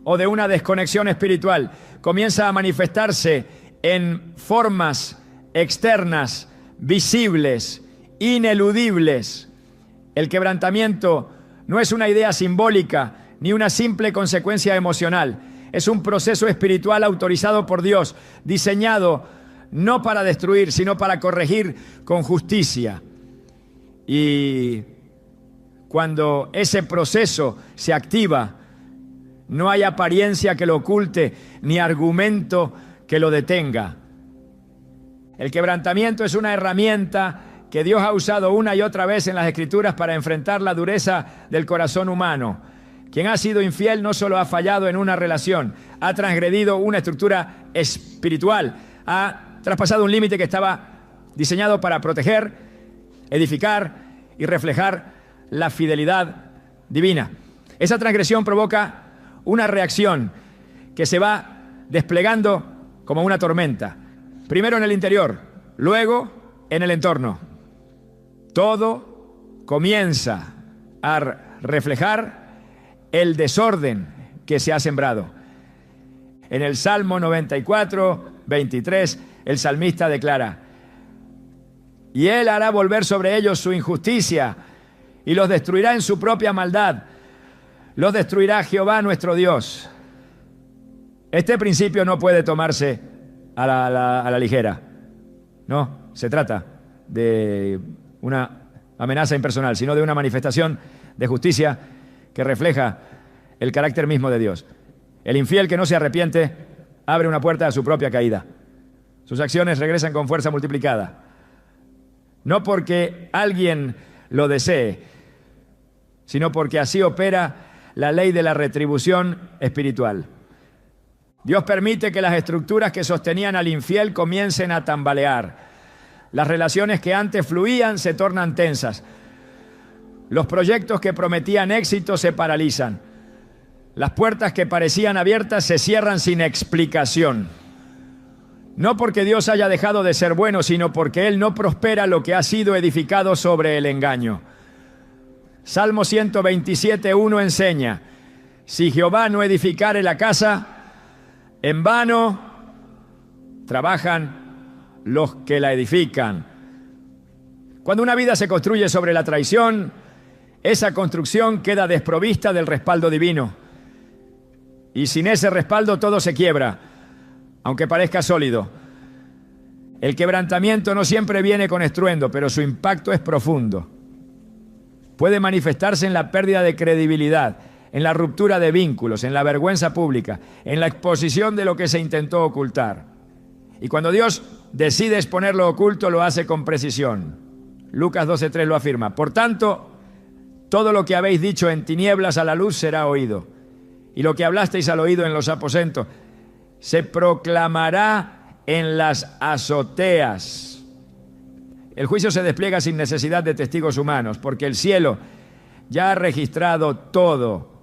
o de una desconexión espiritual. Comienza a manifestarse en formas externas, visibles, ineludibles. El quebrantamiento no es una idea simbólica ni una simple consecuencia emocional. Es un proceso espiritual autorizado por Dios, diseñado no para destruir, sino para corregir con justicia. Y cuando ese proceso se activa, no hay apariencia que lo oculte, ni argumento que lo detenga. El quebrantamiento es una herramienta que Dios ha usado una y otra vez en las Escrituras para enfrentar la dureza del corazón humano. Quien ha sido infiel no solo ha fallado en una relación, ha transgredido una estructura espiritual, ha traspasado un límite que estaba diseñado para proteger, edificar y reflejar la fidelidad divina. Esa transgresión provoca una reacción que se va desplegando como una tormenta. Primero en el interior, luego en el entorno. Todo comienza a reflejar el desorden que se ha sembrado. En el Salmo 94, 23, el salmista declara: y Él hará volver sobre ellos su injusticia y los destruirá en su propia maldad. Los destruirá Jehová nuestro Dios. Este principio no puede tomarse a la ligera. No, se trata de una amenaza impersonal, sino de una manifestación de justicia que refleja el carácter mismo de Dios. El infiel que no se arrepiente abre una puerta a su propia caída. Sus acciones regresan con fuerza multiplicada. No porque alguien lo desee, sino porque así opera la ley de la retribución espiritual. Dios permite que las estructuras que sostenían al infiel comiencen a tambalear. Las relaciones que antes fluían se tornan tensas. Los proyectos que prometían éxito se paralizan. Las puertas que parecían abiertas se cierran sin explicación. No porque Dios haya dejado de ser bueno, sino porque Él no prospera lo que ha sido edificado sobre el engaño. Salmo 127:1 enseña: si Jehová no edificare la casa, en vano trabajan los que la edifican. Cuando una vida se construye sobre la traición, esa construcción queda desprovista del respaldo divino. Y sin ese respaldo todo se quiebra, aunque parezca sólido. El quebrantamiento no siempre viene con estruendo, pero su impacto es profundo. Puede manifestarse en la pérdida de credibilidad, en la ruptura de vínculos, en la vergüenza pública, en la exposición de lo que se intentó ocultar. Y cuando Dios decide exponer lo oculto, lo hace con precisión. Lucas 12:3 lo afirma. Por tanto, todo lo que habéis dicho en tinieblas a la luz será oído, y lo que hablasteis al oído en los aposentos se proclamará en las azoteas. El juicio se despliega sin necesidad de testigos humanos, porque el cielo ya ha registrado todo.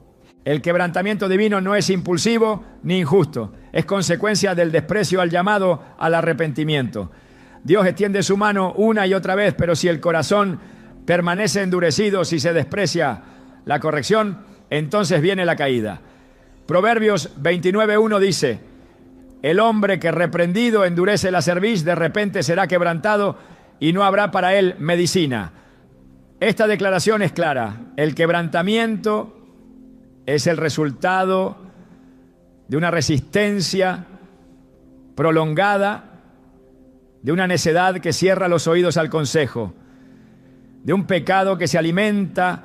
El quebrantamiento divino no es impulsivo ni injusto, es consecuencia del desprecio al llamado al arrepentimiento. Dios extiende su mano una y otra vez, pero si el corazón permanece endurecido, si se desprecia la corrección, entonces viene la caída. Proverbios 29:1 dice: el hombre que reprendido endurece la cerviz, de repente será quebrantado y no habrá para él medicina. Esta declaración es clara. El quebrantamiento es el resultado de una resistencia prolongada, de una necedad que cierra los oídos al consejo, de un pecado que se alimenta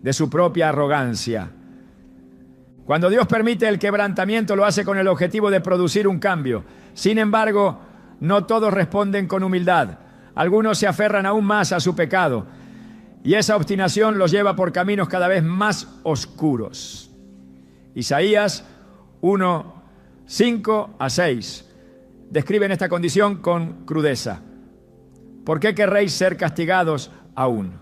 de su propia arrogancia. Cuando Dios permite el quebrantamiento, lo hace con el objetivo de producir un cambio. Sin embargo, no todos responden con humildad. Algunos se aferran aún más a su pecado, y esa obstinación los lleva por caminos cada vez más oscuros. Isaías 1:5-6 describen esta condición con crudeza. ¿Por qué querréis ser castigados aún?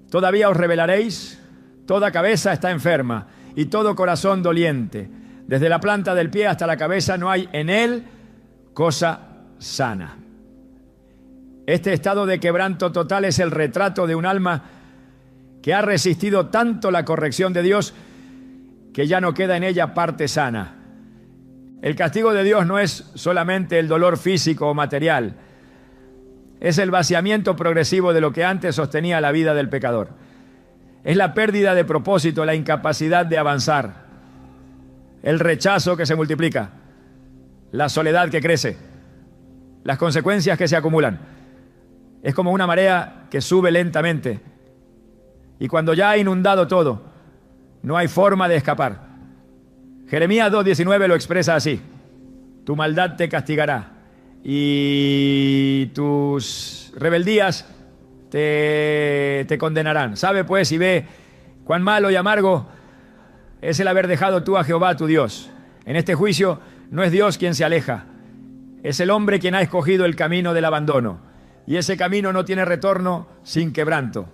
¿Todavía os rebelaréis? Toda cabeza está enferma y todo corazón doliente. Desde la planta del pie hasta la cabeza no hay en él cosa sana. Este estado de quebranto total es el retrato de un alma que ha resistido tanto la corrección de Dios que ya no queda en ella parte sana. El castigo de Dios no es solamente el dolor físico o material, es el vaciamiento progresivo de lo que antes sostenía la vida del pecador. Es la pérdida de propósito, la incapacidad de avanzar, el rechazo que se multiplica, la soledad que crece, las consecuencias que se acumulan. Es como una marea que sube lentamente y cuando ya ha inundado todo, no hay forma de escapar. Jeremías 2:19 lo expresa así: tu maldad te castigará y tus rebeldías te condenarán. Sabe pues y ve cuán malo y amargo es el haber dejado tú a Jehová tu Dios. En este juicio no es Dios quien se aleja, es el hombre quien ha escogido el camino del abandono, y ese camino no tiene retorno sin quebranto.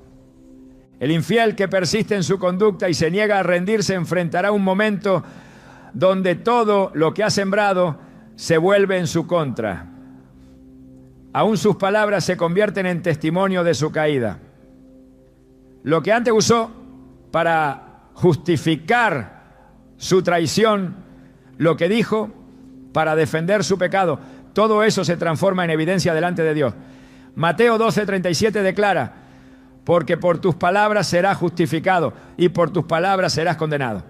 El infiel que persiste en su conducta y se niega a rendirse enfrentará un momento donde todo lo que ha sembrado se vuelve en su contra. Aún sus palabras se convierten en testimonio de su caída. Lo que antes usó para justificar su traición, lo que dijo para defender su pecado, todo eso se transforma en evidencia delante de Dios. Mateo 12:37 declara: porque por tus palabras serás justificado y por tus palabras serás condenado.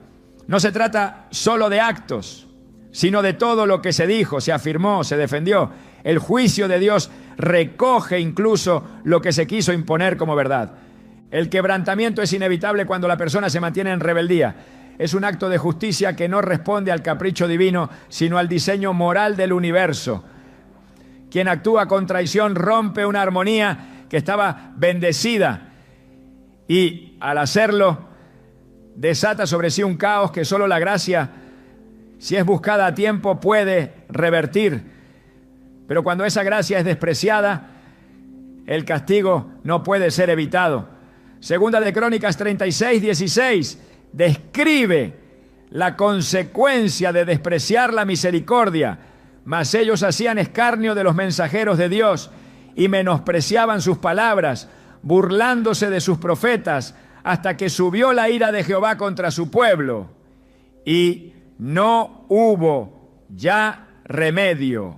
No se trata solo de actos, sino de todo lo que se dijo, se afirmó, se defendió. El juicio de Dios recoge incluso lo que se quiso imponer como verdad. El quebrantamiento es inevitable cuando la persona se mantiene en rebeldía. Es un acto de justicia que no responde al capricho divino, sino al diseño moral del universo. Quien actúa con traición rompe una armonía que estaba bendecida y al hacerlo desata sobre sí un caos que solo la gracia, si es buscada a tiempo, puede revertir. Pero cuando esa gracia es despreciada, el castigo no puede ser evitado. Segunda de Crónicas 36:16 describe la consecuencia de despreciar la misericordia. Mas ellos hacían escarnio de los mensajeros de Dios y menospreciaban sus palabras, burlándose de sus profetas, hasta que subió la ira de Jehová contra su pueblo. Y no hubo ya remedio.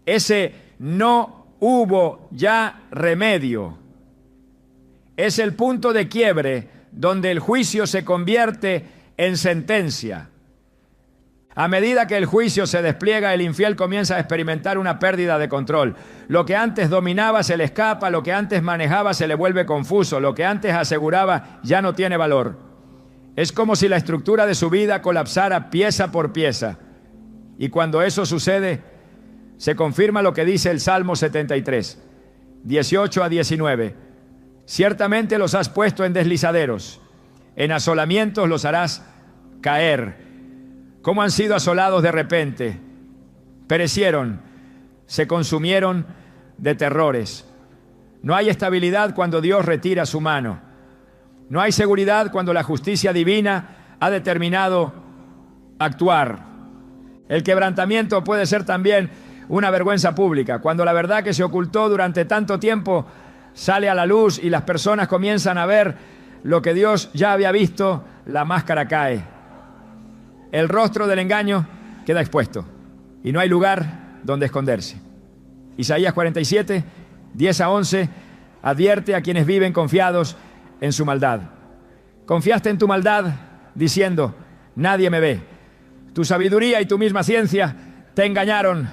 Ese no hubo ya remedio es el punto de quiebre donde el juicio se convierte en sentencia. A medida que el juicio se despliega, el infiel comienza a experimentar una pérdida de control. Lo que antes dominaba se le escapa, lo que antes manejaba se le vuelve confuso, lo que antes aseguraba ya no tiene valor. Es como si la estructura de su vida colapsara pieza por pieza. Y cuando eso sucede, se confirma lo que dice el Salmo 73, 18 a 19. Ciertamente los has puesto en deslizaderos, en asolamientos los harás caer. ¿Cómo han sido asolados de repente? Perecieron, se consumieron de terrores. No hay estabilidad cuando Dios retira su mano. No hay seguridad cuando la justicia divina ha determinado actuar. El quebrantamiento puede ser también una vergüenza pública, cuando la verdad que se ocultó durante tanto tiempo sale a la luz y las personas comienzan a ver lo que Dios ya había visto, la máscara cae. El rostro del engaño queda expuesto y no hay lugar donde esconderse. Isaías 47, 10 a 11, advierte a quienes viven confiados en su maldad. Confiaste en tu maldad diciendo, nadie me ve. Tu sabiduría y tu misma ciencia te engañaron.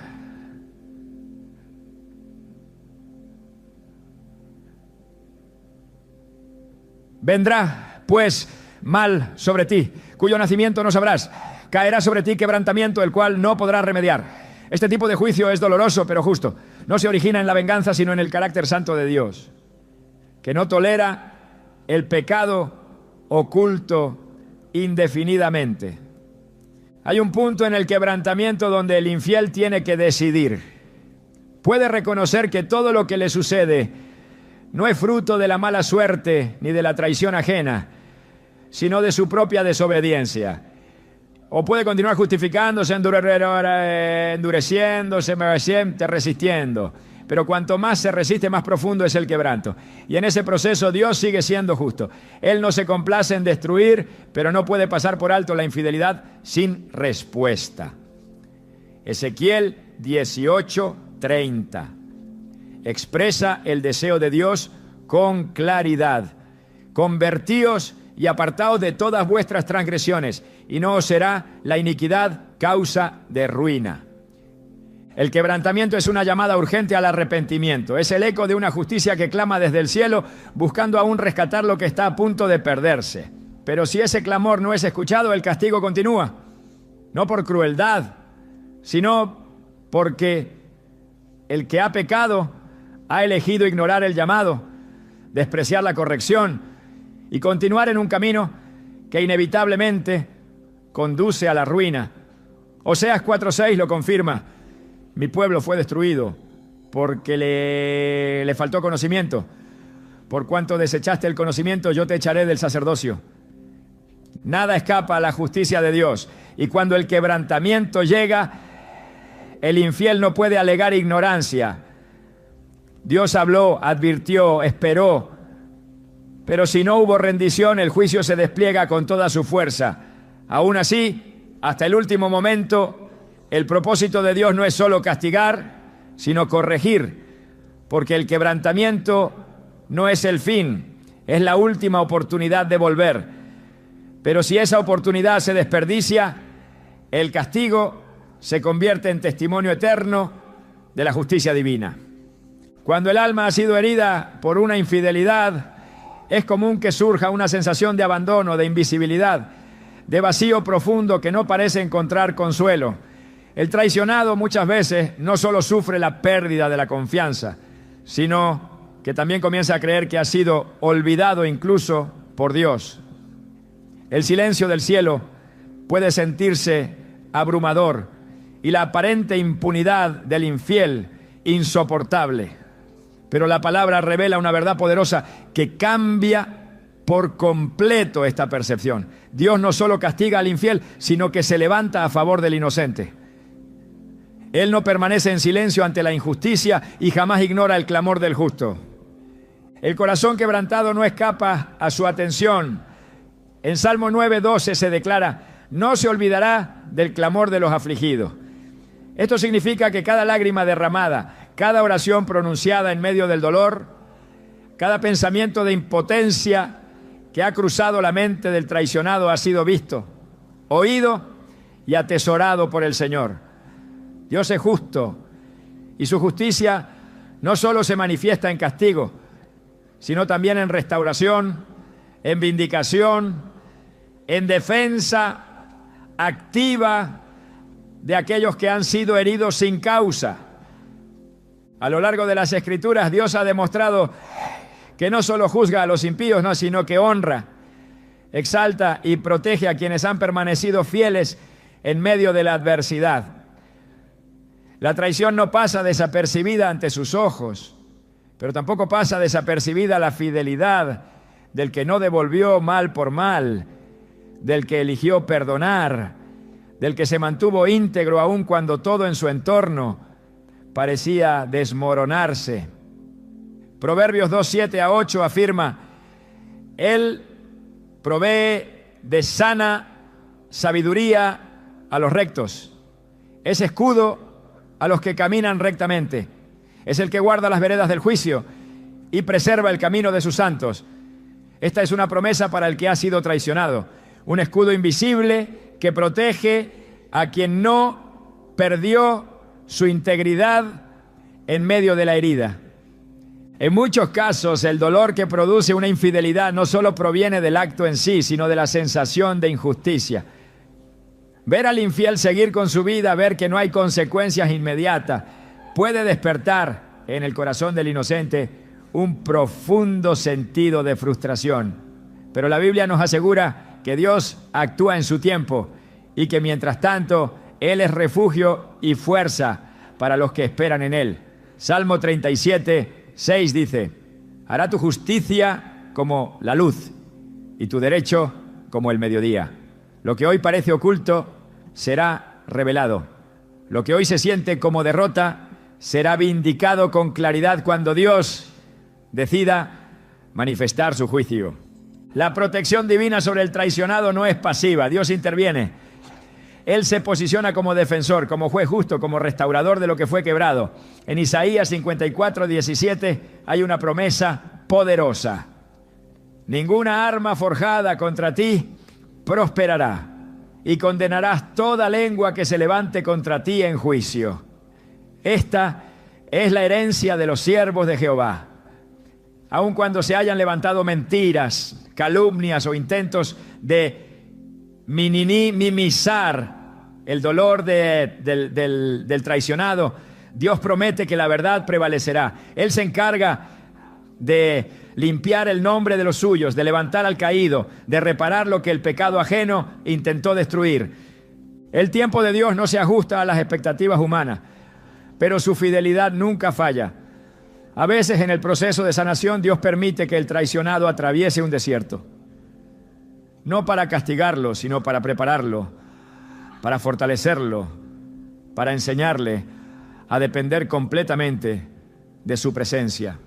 Vendrá, pues, mal sobre ti, cuyo nacimiento no sabrás. Caerá sobre ti quebrantamiento, el cual no podrás remediar. Este tipo de juicio es doloroso, pero justo. No se origina en la venganza, sino en el carácter santo de Dios, que no tolera el pecado oculto indefinidamente. Hay un punto en el quebrantamiento donde el infiel tiene que decidir. Puede reconocer que todo lo que le sucede no es fruto de la mala suerte ni de la traición ajena, sino de su propia desobediencia. O puede continuar justificándose, endureciéndose, resistiendo. Pero cuanto más se resiste, más profundo es el quebranto. Y en ese proceso Dios sigue siendo justo. Él no se complace en destruir, pero no puede pasar por alto la infidelidad sin respuesta. Ezequiel 18:30 expresa el deseo de Dios con claridad. Convertíos y apartaos de todas vuestras transgresiones, y no os será la iniquidad causa de ruina. El quebrantamiento es una llamada urgente al arrepentimiento. Es el eco de una justicia que clama desde el cielo, buscando aún rescatar lo que está a punto de perderse. Pero si ese clamor no es escuchado, el castigo continúa. No por crueldad, sino porque el que ha pecado ha elegido ignorar el llamado, despreciar la corrección y continuar en un camino que inevitablemente conduce a la ruina. Oseas 4:6 lo confirma. Mi pueblo fue destruido porque le faltó conocimiento. Por cuanto desechaste el conocimiento, yo te echaré del sacerdocio. Nada escapa a la justicia de Dios. Y cuando el quebrantamiento llega, el infiel no puede alegar ignorancia. Dios habló, advirtió, esperó. Pero si no hubo rendición, el juicio se despliega con toda su fuerza. Aún así, hasta el último momento, el propósito de Dios no es solo castigar, sino corregir, porque el quebrantamiento no es el fin, es la última oportunidad de volver. Pero si esa oportunidad se desperdicia, el castigo se convierte en testimonio eterno de la justicia divina. Cuando el alma ha sido herida por una infidelidad, es común que surja una sensación de abandono, de invisibilidad, de vacío profundo que no parece encontrar consuelo. El traicionado muchas veces no solo sufre la pérdida de la confianza, sino que también comienza a creer que ha sido olvidado incluso por Dios. El silencio del cielo puede sentirse abrumador y la aparente impunidad del infiel insoportable. Pero la palabra revela una verdad poderosa que cambia por completo esta percepción. Dios no solo castiga al infiel, sino que se levanta a favor del inocente. Él no permanece en silencio ante la injusticia y jamás ignora el clamor del justo. El corazón quebrantado no escapa a su atención. En Salmo 9:12 se declara: no se olvidará del clamor de los afligidos. Esto significa que cada lágrima derramada, cada oración pronunciada en medio del dolor, cada pensamiento de impotencia que ha cruzado la mente del traicionado ha sido visto, oído y atesorado por el Señor. Dios es justo y su justicia no solo se manifiesta en castigo, sino también en restauración, en vindicación, en defensa activa de aquellos que han sido heridos sin causa. A lo largo de las Escrituras, Dios ha demostrado que no solo juzga a los impíos, no, sino que honra, exalta y protege a quienes han permanecido fieles en medio de la adversidad. La traición no pasa desapercibida ante sus ojos, pero tampoco pasa desapercibida la fidelidad del que no devolvió mal por mal, del que eligió perdonar, del que se mantuvo íntegro aun cuando todo en su entorno parecía desmoronarse. Proverbios 2:7-8 afirma: Él provee de sana sabiduría a los rectos, es escudo a los que caminan rectamente, es el que guarda las veredas del juicio y preserva el camino de sus santos. Esta es una promesa para el que ha sido traicionado, un escudo invisible que protege a quien no perdió su integridad en medio de la herida. En muchos casos, el dolor que produce una infidelidad no solo proviene del acto en sí, sino de la sensación de injusticia. Ver al infiel seguir con su vida, ver que no hay consecuencias inmediatas, puede despertar en el corazón del inocente un profundo sentido de frustración. Pero la Biblia nos asegura que Dios actúa en su tiempo y que mientras tanto Él es refugio y fuerza para los que esperan en Él. Salmo 37:6 dice: hará tu justicia como la luz y tu derecho como el mediodía. Lo que hoy parece oculto será revelado. Lo que hoy se siente como derrota será vindicado con claridad cuando Dios decida manifestar su juicio. La protección divina sobre el traicionado no es pasiva. Dios interviene. Él se posiciona como defensor, como juez justo, como restaurador de lo que fue quebrado. En Isaías 54:17 hay una promesa poderosa: ninguna arma forjada contra ti prosperará, y condenarás toda lengua que se levante contra ti en juicio. Esta es la herencia de los siervos de Jehová. Aun cuando se hayan levantado mentiras, calumnias o intentos de minimizar el dolor del traicionado, Dios promete que la verdad prevalecerá. Él se encarga de limpiar el nombre de los suyos, de levantar al caído, de reparar lo que el pecado ajeno intentó destruir. El tiempo de Dios no se ajusta a las expectativas humanas, pero su fidelidad nunca falla. A veces en el proceso de sanación Dios permite que el traicionado atraviese un desierto, no para castigarlo, sino para prepararlo, para fortalecerlo, para enseñarle a depender completamente de su presencia.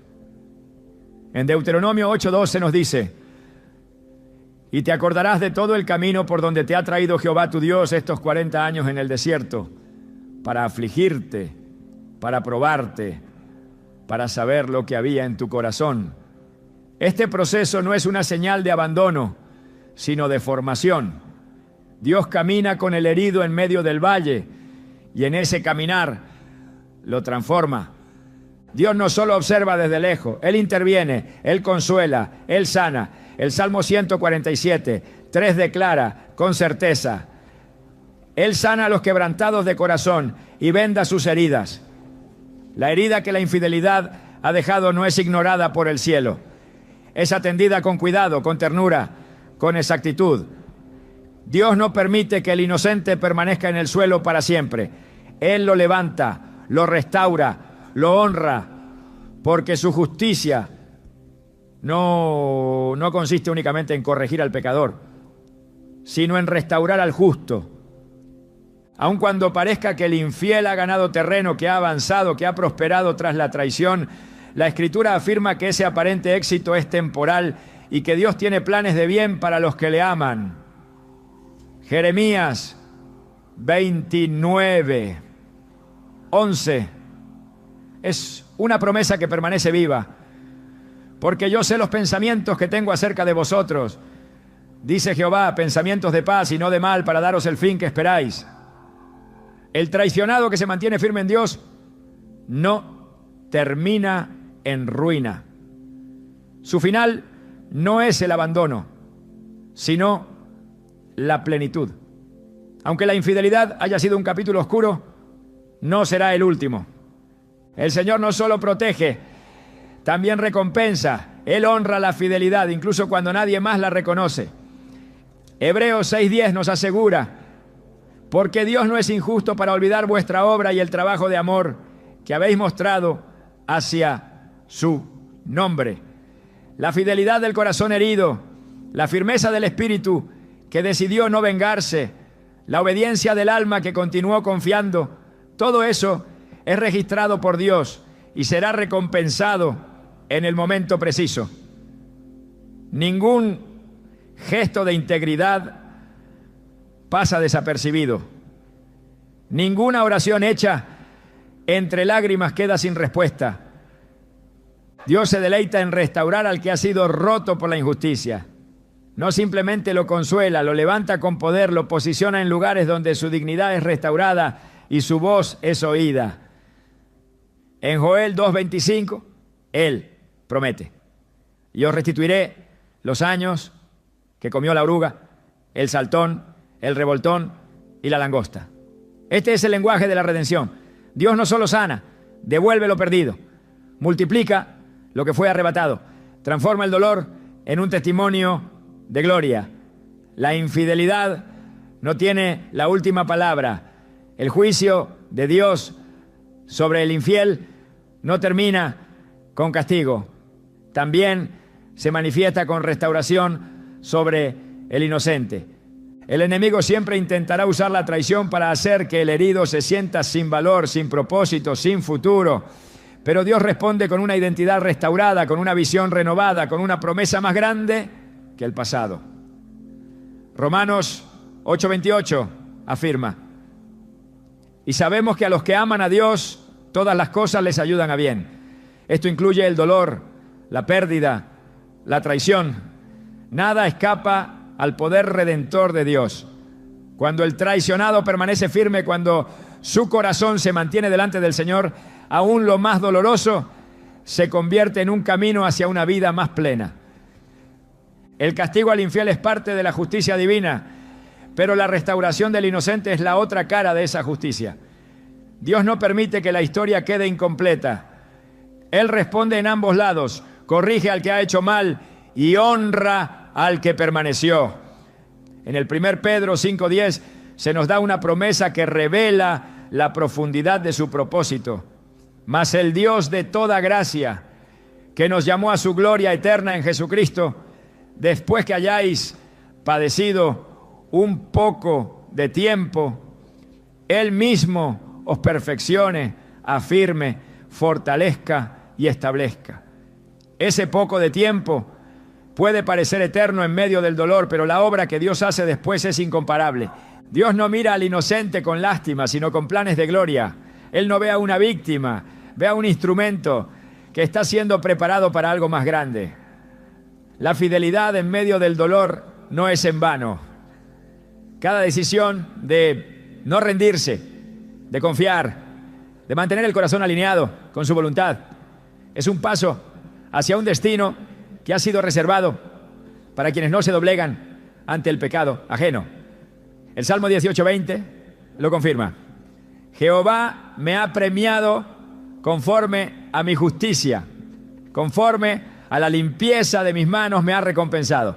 En Deuteronomio 8:12 nos dice: y te acordarás de todo el camino por donde te ha traído Jehová tu Dios estos 40 años en el desierto, para afligirte, para probarte, para saber lo que había en tu corazón. Este proceso no es una señal de abandono, sino de formación. Dios camina con el herido en medio del valle y en ese caminar lo transforma. Dios no solo observa desde lejos, Él interviene, Él consuela, Él sana. El Salmo 147, 3 declara con certeza: Él sana a los quebrantados de corazón y venda sus heridas. La herida que la infidelidad ha dejado no es ignorada por el cielo. Es atendida con cuidado, con ternura, con exactitud. Dios no permite que el inocente permanezca en el suelo para siempre. Él lo levanta, lo restaura, lo honra, porque su justicia no consiste únicamente en corregir al pecador, sino en restaurar al justo. Aun cuando parezca que el infiel ha ganado terreno, que ha avanzado, que ha prosperado tras la traición, la Escritura afirma que ese aparente éxito es temporal y que Dios tiene planes de bien para los que le aman. Jeremías 29, 11 es una promesa que permanece viva. Porque yo sé los pensamientos que tengo acerca de vosotros, dice Jehová, pensamientos de paz y no de mal, para daros el fin que esperáis. El traicionado que se mantiene firme en Dios no termina en ruina. Su final no es el abandono, sino la plenitud. Aunque la infidelidad haya sido un capítulo oscuro, no será el último. El Señor no solo protege, también recompensa. Él honra la fidelidad, incluso cuando nadie más la reconoce. Hebreos 6:10 nos asegura: porque Dios no es injusto para olvidar vuestra obra y el trabajo de amor que habéis mostrado hacia su nombre. La fidelidad del corazón herido, la firmeza del espíritu que decidió no vengarse, la obediencia del alma que continuó confiando, todo eso es registrado por Dios y será recompensado en el momento preciso. Ningún gesto de integridad pasa desapercibido. Ninguna oración hecha entre lágrimas queda sin respuesta. Dios se deleita en restaurar al que ha sido roto por la injusticia. No simplemente lo consuela, lo levanta con poder, lo posiciona en lugares donde su dignidad es restaurada y su voz es oída. En Joel 2:25, Él promete: yo restituiré los años que comió la oruga, el saltón, el revoltón y la langosta. Este es el lenguaje de la redención. Dios no solo sana, devuelve lo perdido, multiplica lo que fue arrebatado, transforma el dolor en un testimonio de gloria. La infidelidad no tiene la última palabra. El juicio de Dios sobre el infiel no termina con castigo. También se manifiesta con restauración sobre el inocente. El enemigo siempre intentará usar la traición para hacer que el herido se sienta sin valor, sin propósito, sin futuro. Pero Dios responde con una identidad restaurada, con una visión renovada, con una promesa más grande que el pasado. Romanos 8:28 afirma: y sabemos que a los que aman a Dios, todas las cosas les ayudan a bien. Esto incluye el dolor, la pérdida, la traición. Nada escapa al poder redentor de Dios. Cuando el traicionado permanece firme, cuando su corazón se mantiene delante del Señor, aún lo más doloroso se convierte en un camino hacia una vida más plena. El castigo al infiel es parte de la justicia divina, pero la restauración del inocente es la otra cara de esa justicia. Dios no permite que la historia quede incompleta. Él responde en ambos lados, corrige al que ha hecho mal y honra al que permaneció. En el 1 Pedro 5:10 se nos da una promesa que revela la profundidad de su propósito. Mas el Dios de toda gracia, que nos llamó a su gloria eterna en Jesucristo, después que hayáis padecido un poco de tiempo, Él mismo os perfeccione, afirme, fortalezca y establezca. Ese poco de tiempo puede parecer eterno en medio del dolor, pero la obra que Dios hace después es incomparable. Dios no mira al inocente con lástima, sino con planes de gloria. Él no ve a una víctima, ve a un instrumento que está siendo preparado para algo más grande. La fidelidad en medio del dolor no es en vano. Cada decisión de no rendirse, de confiar, de mantener el corazón alineado con su voluntad, es un paso hacia un destino que ha sido reservado para quienes no se doblegan ante el pecado ajeno. El Salmo 18:20 lo confirma. Jehová me ha premiado conforme a mi justicia, conforme a la limpieza de mis manos me ha recompensado.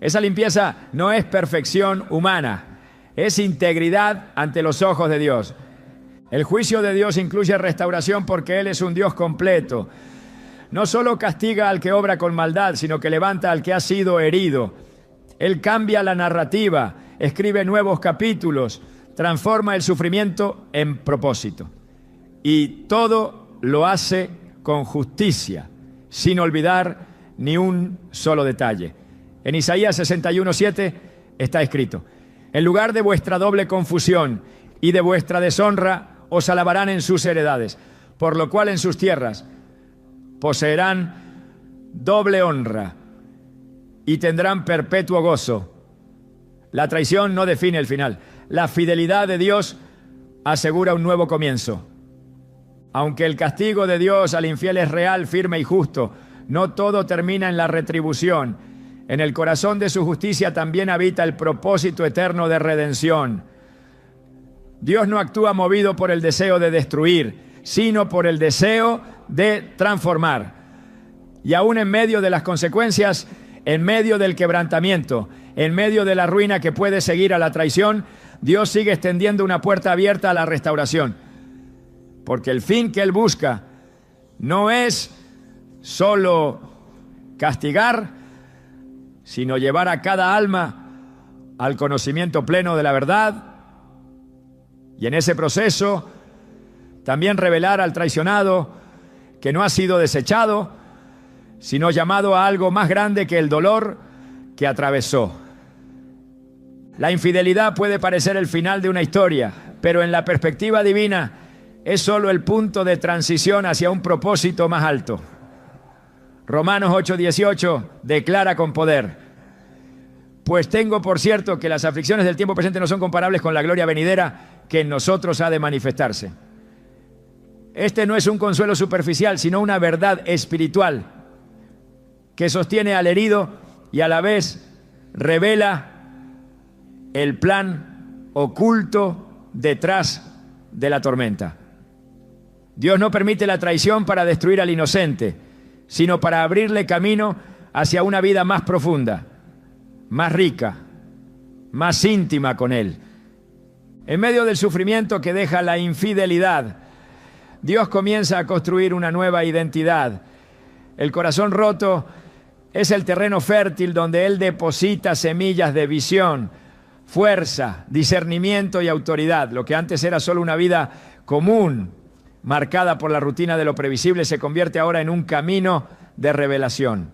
Esa limpieza no es perfección humana, es integridad ante los ojos de Dios. El juicio de Dios incluye restauración porque Él es un Dios completo. No solo castiga al que obra con maldad, sino que levanta al que ha sido herido. Él cambia la narrativa, escribe nuevos capítulos, transforma el sufrimiento en propósito. Y todo lo hace con justicia, sin olvidar ni un solo detalle. En Isaías 61:7 está escrito: en lugar de vuestra doble confusión y de vuestra deshonra, os alabarán en sus heredades, por lo cual en sus tierras poseerán doble honra y tendrán perpetuo gozo. La traición no define el final. La fidelidad de Dios asegura un nuevo comienzo. Aunque el castigo de Dios al infiel es real, firme y justo, no todo termina en la retribución. En el corazón de su justicia también habita el propósito eterno de redención. Dios no actúa movido por el deseo de destruir, sino por el deseo de transformar. Y aún en medio de las consecuencias, en medio del quebrantamiento, en medio de la ruina que puede seguir a la traición, Dios sigue extendiendo una puerta abierta a la restauración. Porque el fin que Él busca no es solo castigar, sino llevar a cada alma al conocimiento pleno de la verdad. Y en ese proceso también revelar al traicionado que no ha sido desechado, sino llamado a algo más grande que el dolor que atravesó. La infidelidad puede parecer el final de una historia, pero en la perspectiva divina es solo el punto de transición hacia un propósito más alto. Romanos 8:18 declara con poder: pues tengo por cierto que las aflicciones del tiempo presente no son comparables con la gloria venidera que en nosotros ha de manifestarse. Este no es un consuelo superficial, sino una verdad espiritual que sostiene al herido y a la vez revela el plan oculto detrás de la tormenta. Dios no permite la traición para destruir al inocente, sino para abrirle camino hacia una vida más profunda, más rica, más íntima con Él. En medio del sufrimiento que deja la infidelidad, Dios comienza a construir una nueva identidad. El corazón roto es el terreno fértil donde Él deposita semillas de visión, fuerza, discernimiento y autoridad. Lo que antes era solo una vida común, marcada por la rutina de lo previsible, se convierte ahora en un camino de revelación.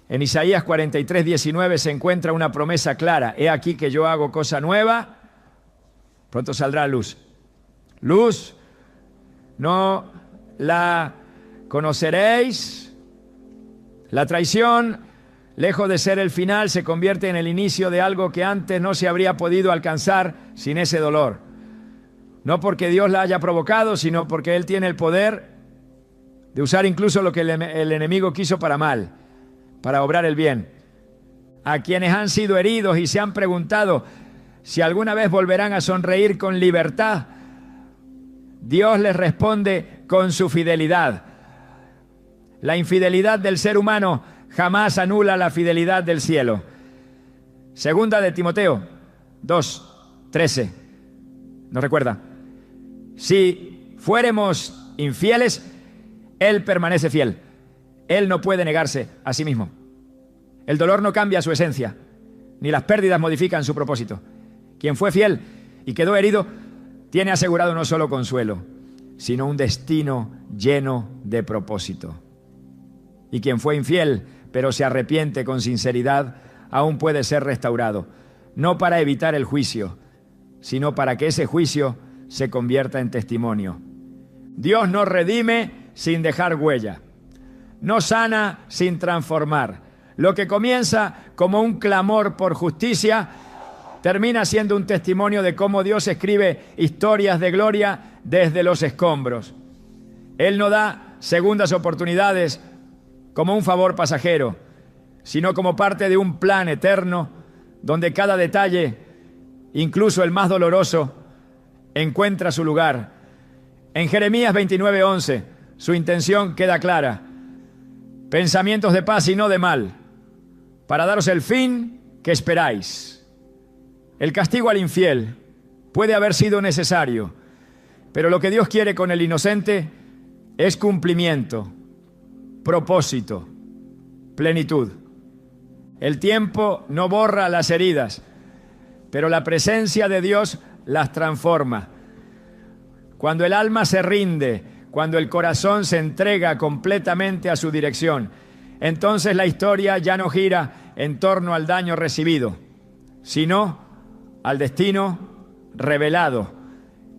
En Isaías 43:19 se encuentra una promesa clara: he aquí que yo hago cosa nueva, pronto saldrá luz. Luz no la conoceréis. La traición, lejos de ser el final, se convierte en el inicio de algo que antes no se habría podido alcanzar sin ese dolor. No porque Dios la haya provocado, sino porque Él tiene el poder de usar incluso lo que el enemigo quiso para mal, para obrar el bien. A quienes han sido heridos y se han preguntado si alguna vez volverán a sonreír con libertad, Dios les responde con su fidelidad. La infidelidad del ser humano jamás anula la fidelidad del cielo. Segunda de Timoteo 2:13 nos recuerda: si fuéramos infieles, Él permanece fiel. Él no puede negarse a sí mismo. El dolor no cambia su esencia, ni las pérdidas modifican su propósito. Quien fue fiel y quedó herido tiene asegurado no solo consuelo, sino un destino lleno de propósito. Y quien fue infiel, pero se arrepiente con sinceridad, aún puede ser restaurado, no para evitar el juicio, sino para que ese juicio se convierta en testimonio. Dios no redime sin dejar huella, no sana sin transformar. Lo que comienza como un clamor por justicia termina siendo un testimonio de cómo Dios escribe historias de gloria desde los escombros. Él no da segundas oportunidades como un favor pasajero, sino como parte de un plan eterno donde cada detalle, incluso el más doloroso, encuentra su lugar. En Jeremías 29:11, su intención queda clara: pensamientos de paz y no de mal, para daros el fin que esperáis. El castigo al infiel puede haber sido necesario, pero lo que Dios quiere con el inocente es cumplimiento, propósito, plenitud. El tiempo no borra las heridas, pero la presencia de Dios las transforma. Cuando el alma se rinde, cuando el corazón se entrega completamente a su dirección, entonces la historia ya no gira en torno al daño recibido, sino al destino revelado.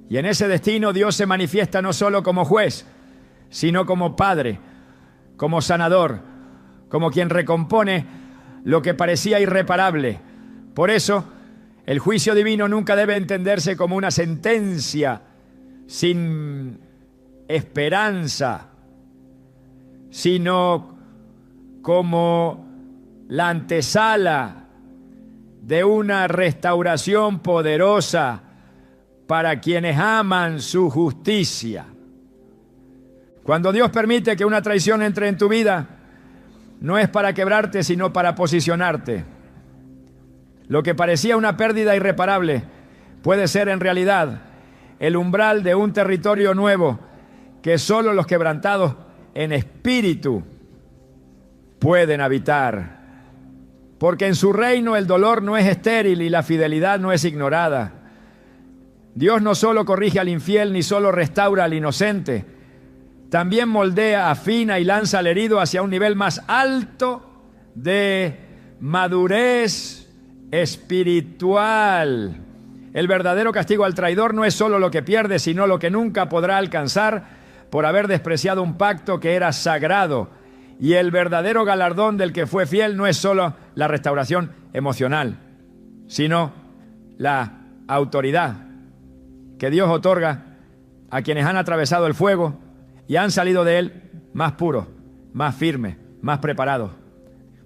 Y en ese destino Dios se manifiesta no solo como juez, sino como Padre, como sanador, como quien recompone lo que parecía irreparable. Por eso, el juicio divino nunca debe entenderse como una sentencia sin esperanza, sino como la antesala de una restauración poderosa para quienes aman su justicia. Cuando Dios permite que una traición entre en tu vida, no es para quebrarte, sino para posicionarte. Lo que parecía una pérdida irreparable puede ser en realidad el umbral de un territorio nuevo que solo los quebrantados en espíritu pueden habitar. Porque en su reino el dolor no es estéril y la fidelidad no es ignorada. Dios no solo corrige al infiel ni solo restaura al inocente, también moldea, afina y lanza al herido hacia un nivel más alto de madurez espiritual. El verdadero castigo al traidor no es solo lo que pierde, sino lo que nunca podrá alcanzar por haber despreciado un pacto que era sagrado. Y el verdadero galardón del que fue fiel no es solo la restauración emocional, sino la autoridad que Dios otorga a quienes han atravesado el fuego y han salido de él más puros, más firmes, más preparados.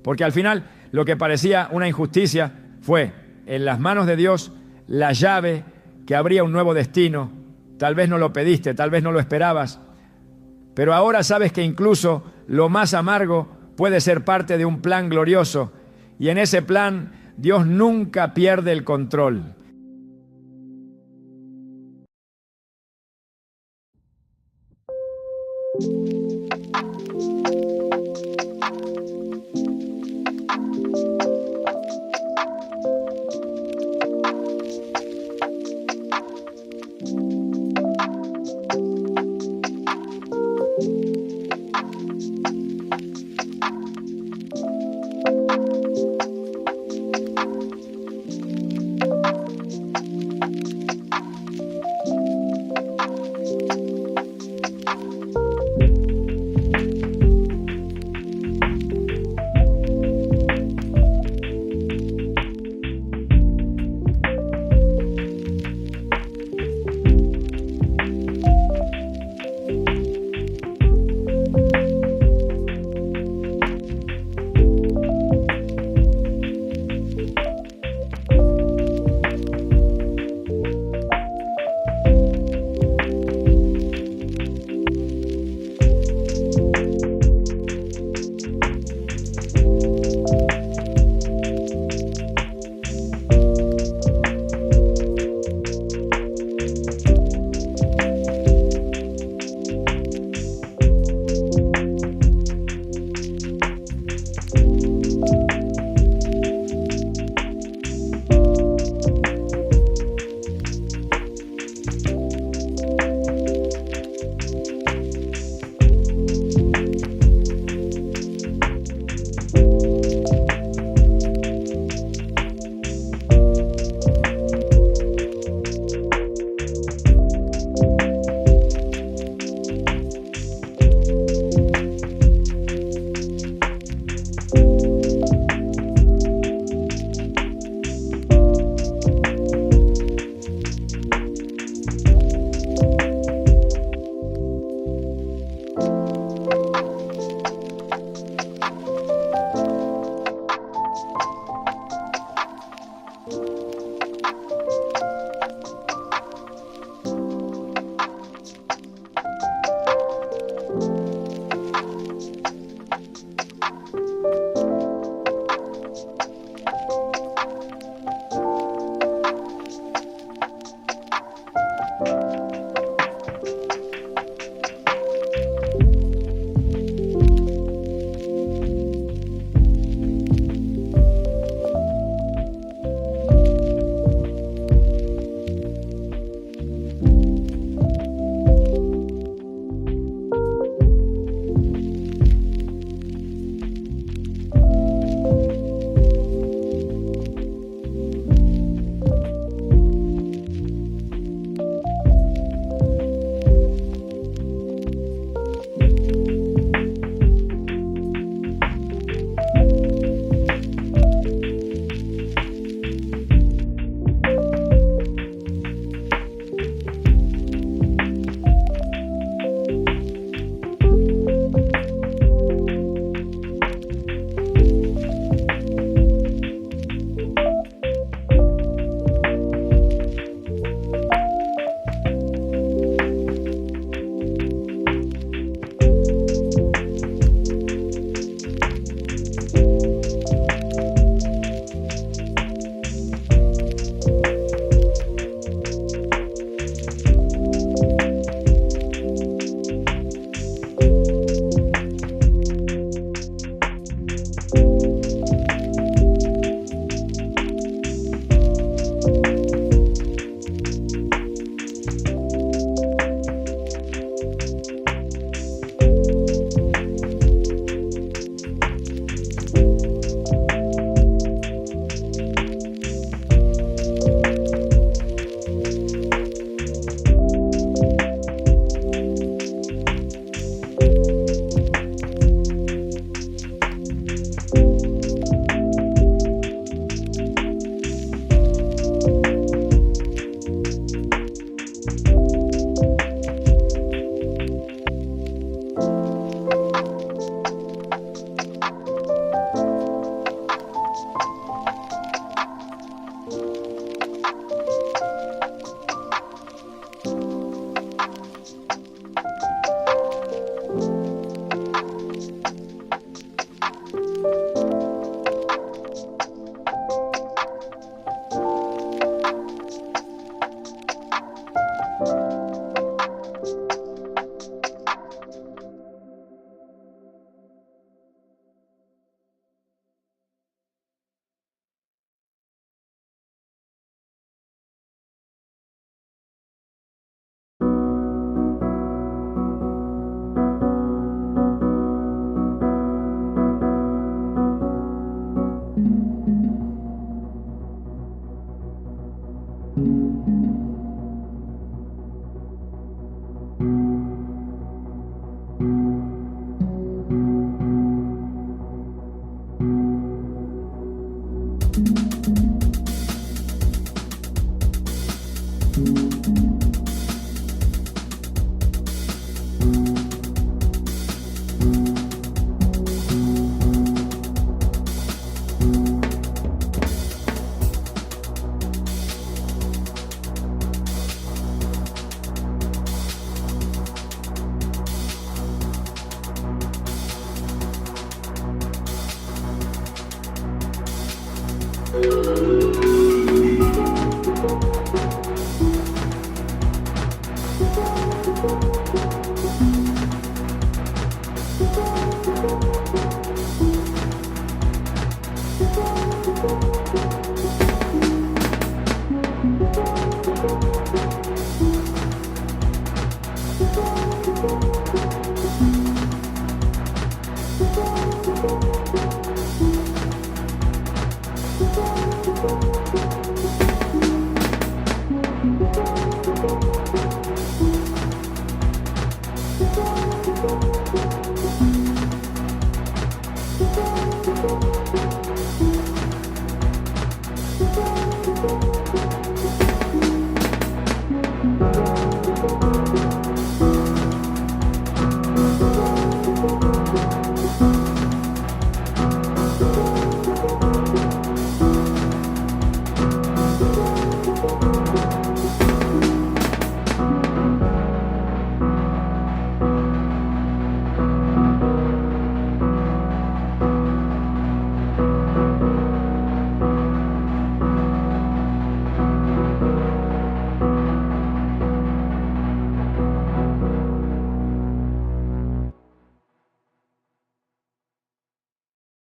Porque al final lo que parecía una injusticia fue en las manos de Dios la llave que abría un nuevo destino. Tal vez no lo pediste, tal vez no lo esperabas, pero ahora sabes que incluso lo más amargo puede ser parte de un plan glorioso, y en ese plan Dios nunca pierde el control.